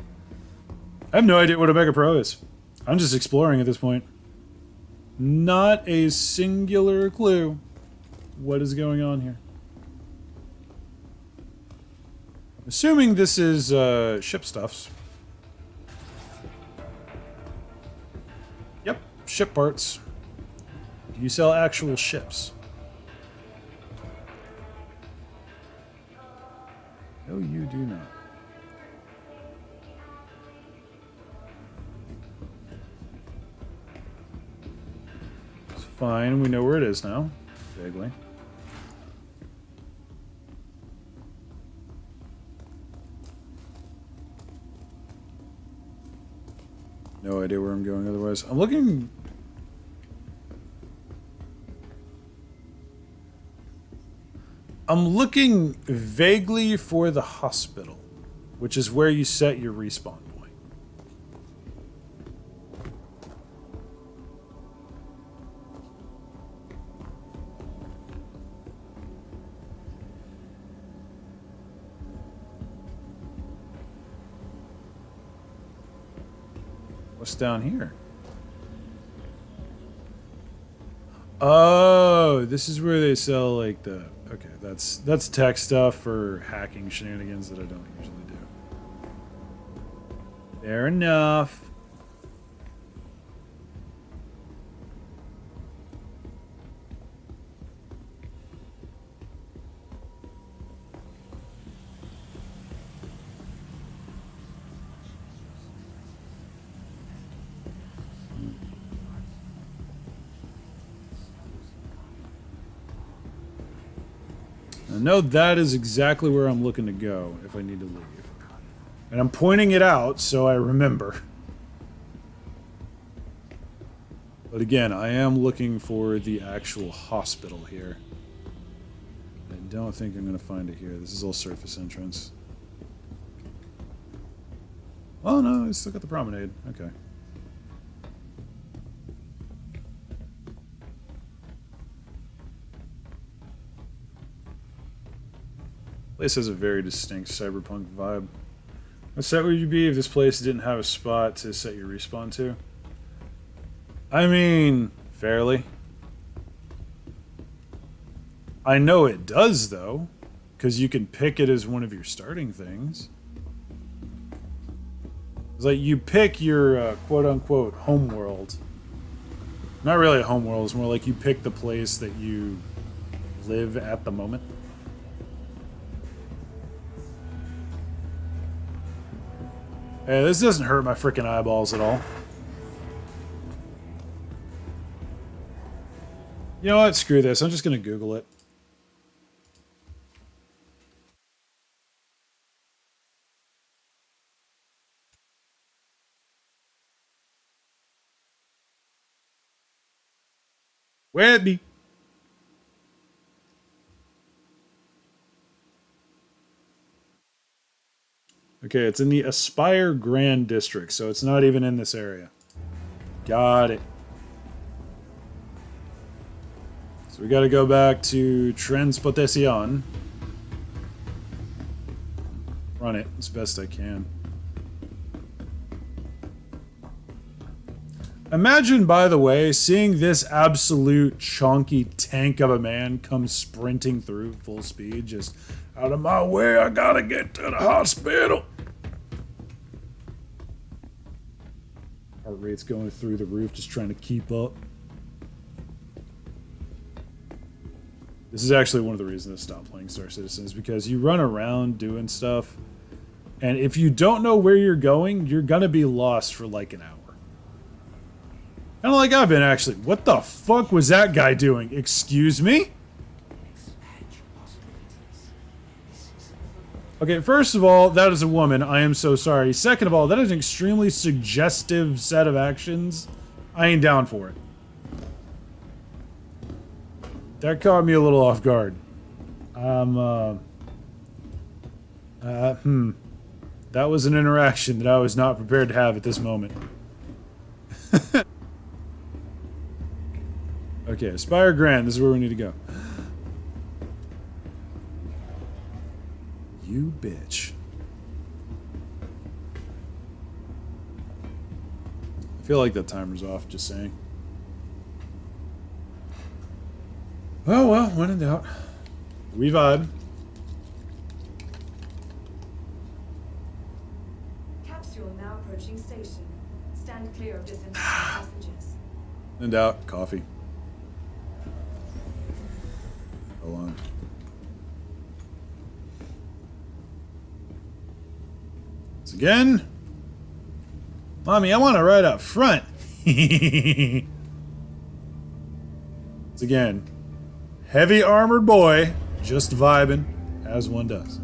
I have no idea what a Mega Pro is. I'm just exploring at this point. Not a singular clue. What is going on here? I'm assuming this is ship stuffs. Yep, ship parts. Do you sell actual ships? No, you do not. It's fine, we know where it is now. Vaguely. No idea where I'm going otherwise. I'm looking... I'm looking vaguely for the hospital, which is where you set your respawn point. What's down here? Oh, this is where they sell like the. Okay, that's tech stuff for hacking shenanigans that I don't usually do. Fair enough. I know that is exactly where I'm looking to go if I need to leave. And I'm pointing it out so I remember. But again, I am looking for the actual hospital here. I don't think I'm going to find it here. This is all surface entrance. Oh no, I still got the promenade. Okay. Place has a very distinct cyberpunk vibe. How sad would you be if this place didn't have a spot to set your respawn to? I mean, fairly. I know it does, though, because you can pick it as one of your starting things. It's like you pick your quote-unquote homeworld. Not really a homeworld, it's more like you pick the place that you live at the moment. Hey, this doesn't hurt my freaking eyeballs at all. You know what? Screw this. I'm just going to Google it. Webby. Okay, it's in the Aspire Grand District, so it's not even in this area. Got it. So we got to go back to Transportación. Run it as best I can. Imagine, by the way, seeing this absolute chonky tank of a man come sprinting through full speed, just out of my way, I gotta get to the hospital. Heart rate's going through the roof, just trying to keep up. This is actually one of the reasons I stopped playing Star Citizen, is because you run around doing stuff, and if you don't know where you're going, you're gonna be lost for like an hour. Kind of like I've been, actually. What the fuck was that guy doing? Excuse me? Okay, first of all, that is a woman. I am so sorry. Second of all, that is an extremely suggestive set of actions. I ain't down for it. That caught me a little off guard. That was an interaction that I was not prepared to have at this moment. Okay, Aspire Grand, this is where we need to go. You bitch. I feel like that timer's off, just saying. Oh well, when in doubt. We vibe. Capsule now approaching station. Stand clear of disinterested passengers. In doubt, coffee. Hold on. Once again. Mommy, I want to ride up front. Once again. Heavy armored boy. Just vibing. As one does.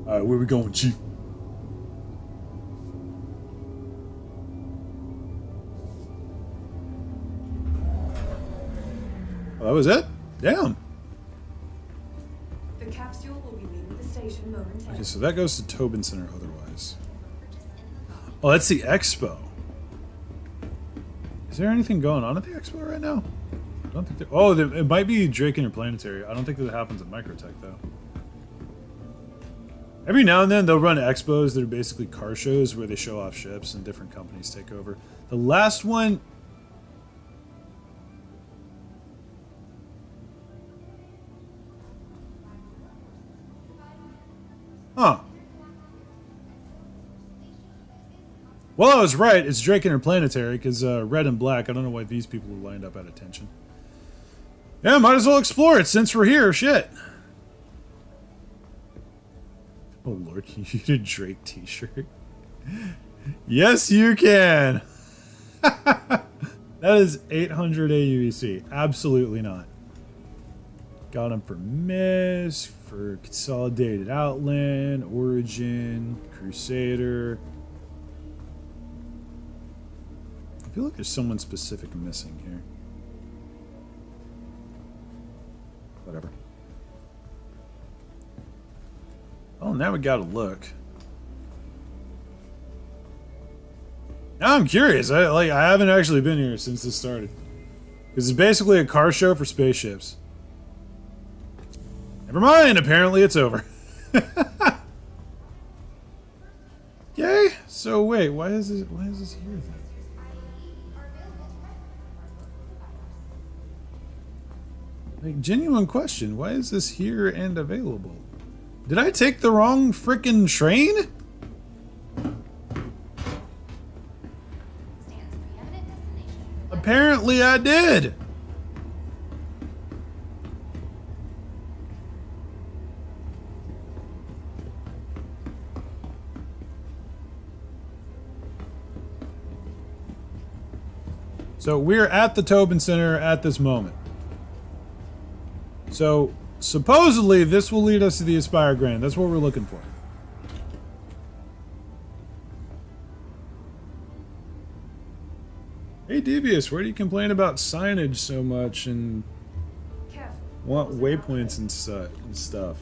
Alright, where we going, Chief? Oh, that was it? Damn. The capsule will be leaving the station momentarily. Okay, so that goes to Tobin Center otherwise. Oh, that's the expo. Is there anything going on at the expo right now? I don't think there... Oh, it might be Drake Interplanetary. I don't think that happens at Microtech, though. Every now and then they'll run expos that are basically car shows where they show off ships and different companies take over. The last one... Huh. Well, I was right. It's Drake Interplanetary because red and black. I don't know why these people are lined up at attention. Yeah, might as well explore it since we're here. Shit. Oh, Lord, can you get a Drake t-shirt? Yes, you can. That is 800 AUEC. Absolutely not. Got them for Mist, for Consolidated Outland, Origin, Crusader. I feel like there's someone specific missing here. Whatever. Oh, now we gotta look. Now I'm curious. I haven't actually been here since this started. This is basically a car show for spaceships. Never mind. Apparently, it's over. Yay! So wait, why is this here then? Like, genuine question. Why is this here and available? Did I take the wrong frickin' train? Apparently I did. So we're at the Tobin Center at this moment. So supposedly this will lead us to the Aspire Grand. That's what we're looking for. Hey Devious, where do you complain about signage so much and want waypoints and stuff?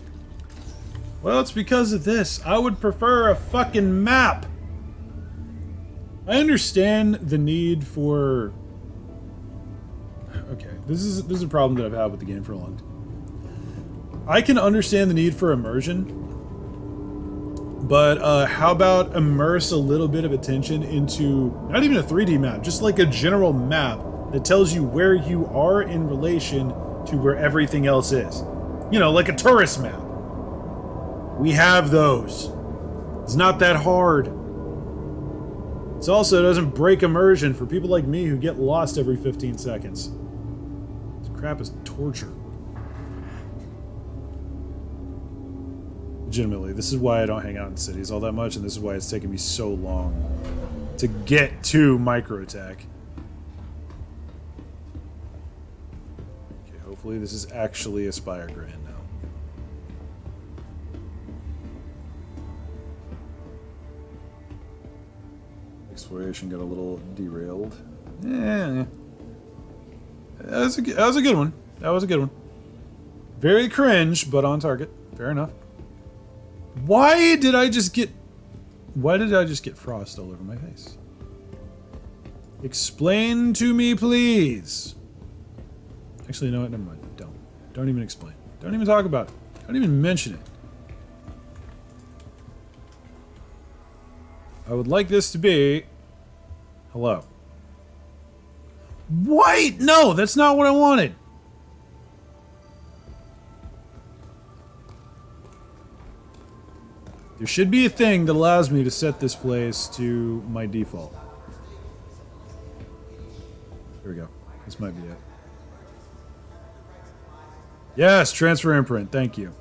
Well, it's because of this. I would prefer a fucking map. I understand the need for... Okay, this is a problem that I've had with the game for a long time. I can understand the need for immersion, but how about immerse a little bit of attention into not even a 3D map, just like a general map that tells you where you are in relation to where everything else is. You know, like a tourist map. We have those. It's not that hard. It also doesn't break immersion for people like me who get lost every 15 seconds. This crap is torture. Legitimately, this is why I don't hang out in cities all that much, and this is why it's taken me so long to get to Microtech. Okay, hopefully this is actually Aspire Grand now. Exploration got a little derailed. Yeah. That was a good one. That was a good one. Very cringe, but on target. Fair enough. Why did I just get frost all over my face? Explain to me, please. Actually, you know what? Never mind. Don't even explain. Don't even talk about it. Don't even mention it. I would like this to be... Hello. Wait! No, that's not what I wanted. There should be a thing that allows me to set this place to my default. Here we go. This might be it. Yes, transfer imprint. Thank you.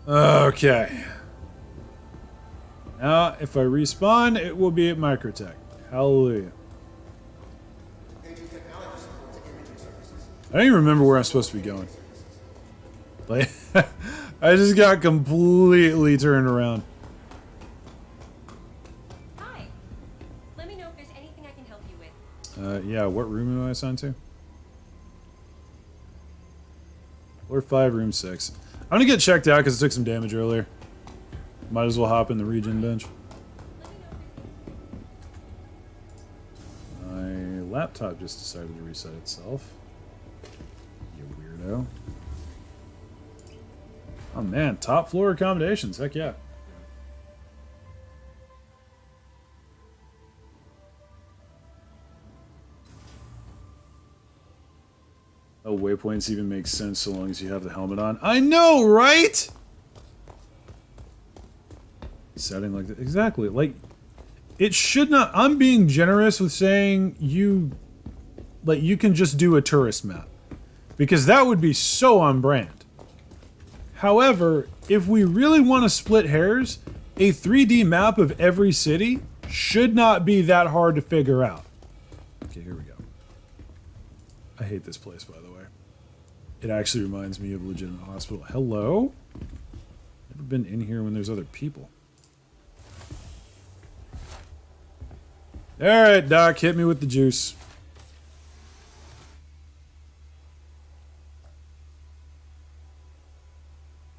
Okay. Now, if I respawn, it will be at Microtech. Hallelujah. I don't even remember where I'm supposed to be going. Like, I just got completely turned around. Hi. Let me know if there's anything I can help you with. Yeah, what room am I assigned to? Floor 5, room 6. I'm gonna get checked out because I took some damage earlier. Might as well hop in the regen bench. My laptop just decided to reset itself. Oh man, top floor accommodations. Heck yeah. Oh, waypoints even make sense so long as you have the helmet on. I know, right? Setting like that. Exactly. Like, it should not... I'm being generous with saying you... Like, you can just do a tourist map. Because that would be so on brand. However, if we really want to split hairs, a 3D map of every city should not be that hard to figure out. Okay, here we go. I hate this place, by the way. It actually reminds me of a legitimate hospital. Hello? Never been in here when there's other people. Alright, Doc, hit me with the juice.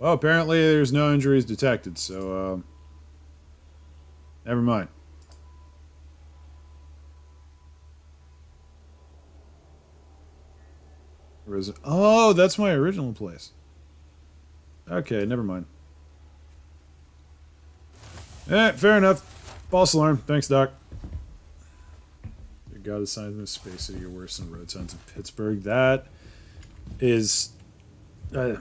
Well, apparently there's no injuries detected, so, never mind. Oh, that's my original place. Okay, never mind. Fair enough. False alarm. Thanks, Doc. Your God, the signs in this space city are worse than road signs in Pittsburgh. That is... I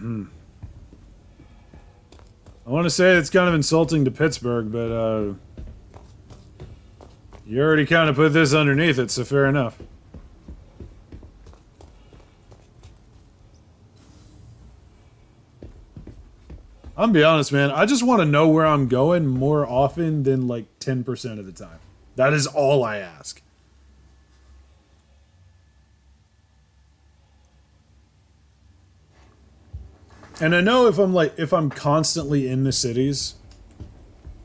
want to say it's kind of insulting to Pittsburgh, but you already kind of put this underneath it, so fair enough. I'm gonna be honest, man. I just want to know where I'm going more often than like 10% of the time. That is all I ask. And I know if I'm constantly in the cities,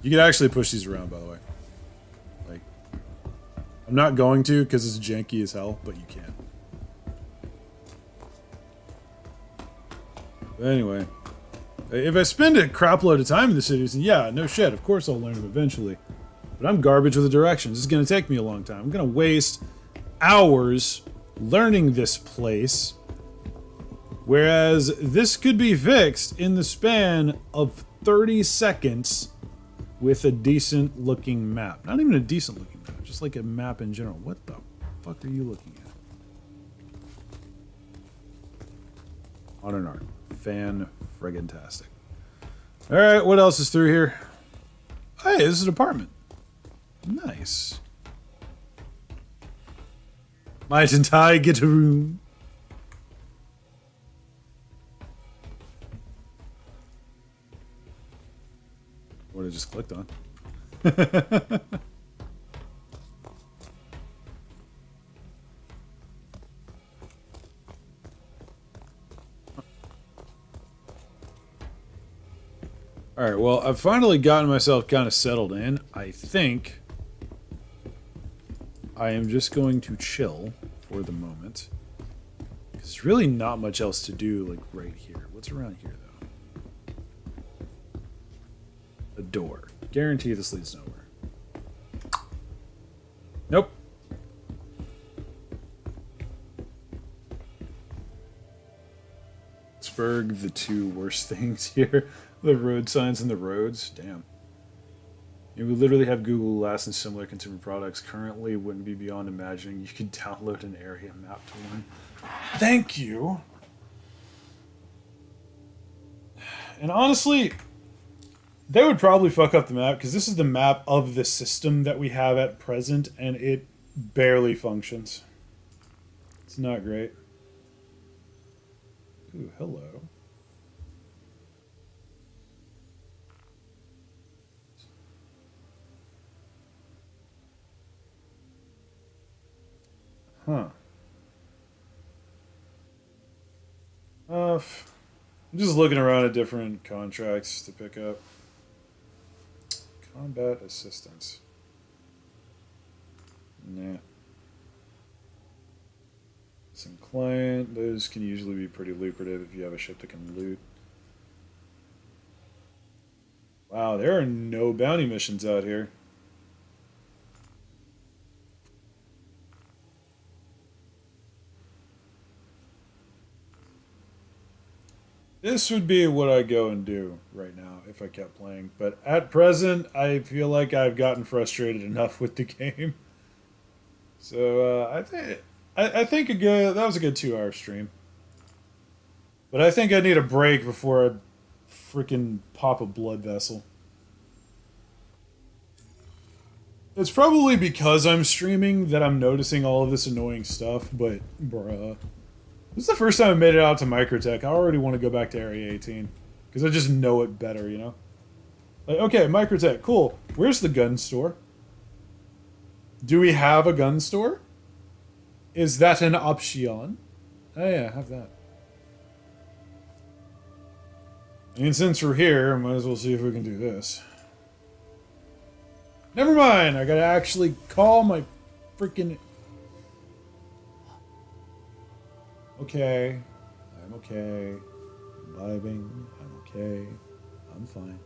you could actually push these around, by the way. Like, I'm not going to because it's janky as hell, but you can. But anyway, if I spend a crap load of time in the cities, then yeah, no shit, of course I'll learn them eventually. But I'm garbage with the directions. This is going to take me a long time. I'm going to waste hours learning this place. Whereas this could be fixed in the span of 30 seconds with a decent looking map. Not even a decent looking map, just like a map in general. What the fuck are you looking at? Modern art. Fan-friggin-tastic. Alright, what else is through here? Hey, this is an apartment. Nice. Might and I get a room? What I just clicked on. Alright, well, I've finally gotten myself kind of settled in. I think I am just going to chill for the moment. There's really not much else to do, like, right here. What's around here, though? A door. Guarantee this leads nowhere. Nope. Pittsburgh, the two worst things here. The road signs and the roads. Damn. You would literally have Google Glass and similar consumer products. Currently wouldn't be beyond imagining you could download an area map to one. Thank you. And honestly, they would probably fuck up the map because this is the map of the system that we have at present and it barely functions. It's not great. Ooh, hello. Huh. I'm just looking around at different contracts to pick up. Combat assistance. Nah. Some client. Those can usually be pretty lucrative if you have a ship that can loot. Wow, there are no bounty missions out here. This would be what I go and do right now if I kept playing. But at present, I feel like I've gotten frustrated enough with the game. So I think that was a good 2-hour stream. But I think I need a break before I freaking pop a blood vessel. It's probably because I'm streaming that I'm noticing all of this annoying stuff, but bruh. This is the first time I made it out to Microtech. I already want to go back to Area 18. Because I just know it better, you know? Like, okay, Microtech, cool. Where's the gun store? Do we have a gun store? Is that an option? Oh yeah, have that. And since we're here, might as well see if we can do this. Never mind, I gotta actually call my freaking... Okay, I'm okay. I'm vibing, I'm okay. I'm fine.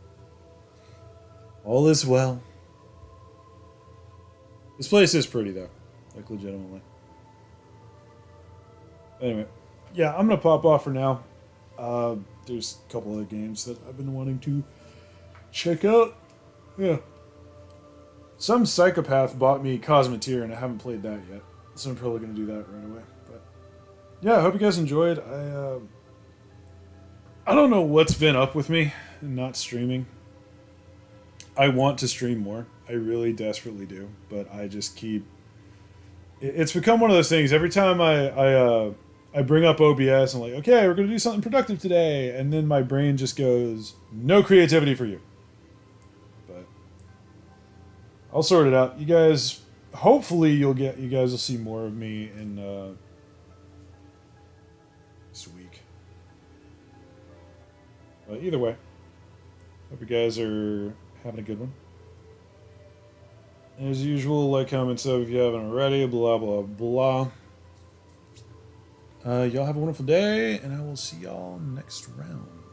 All is well. This place is pretty though, like legitimately. Anyway, yeah, I'm gonna pop off for now. There's a couple other games that I've been wanting to check out. Yeah. Some psychopath bought me Cosmeteer and I haven't played that yet. So I'm probably gonna do that right away. But yeah, I hope you guys enjoyed. I don't know what's been up with me not streaming. I want to stream more. I really desperately do, but I just keep... It's become one of those things. Every time I bring up OBS, I'm like, okay, we're going to do something productive today. And then my brain just goes, no creativity for you. But I'll sort it out. You guys, hopefully you guys will see more of me in this week. But either way, hope you guys are having a good one. As usual, like, comment, sub if you haven't already, blah, blah, blah. Y'all have a wonderful day, and I will see y'all next round.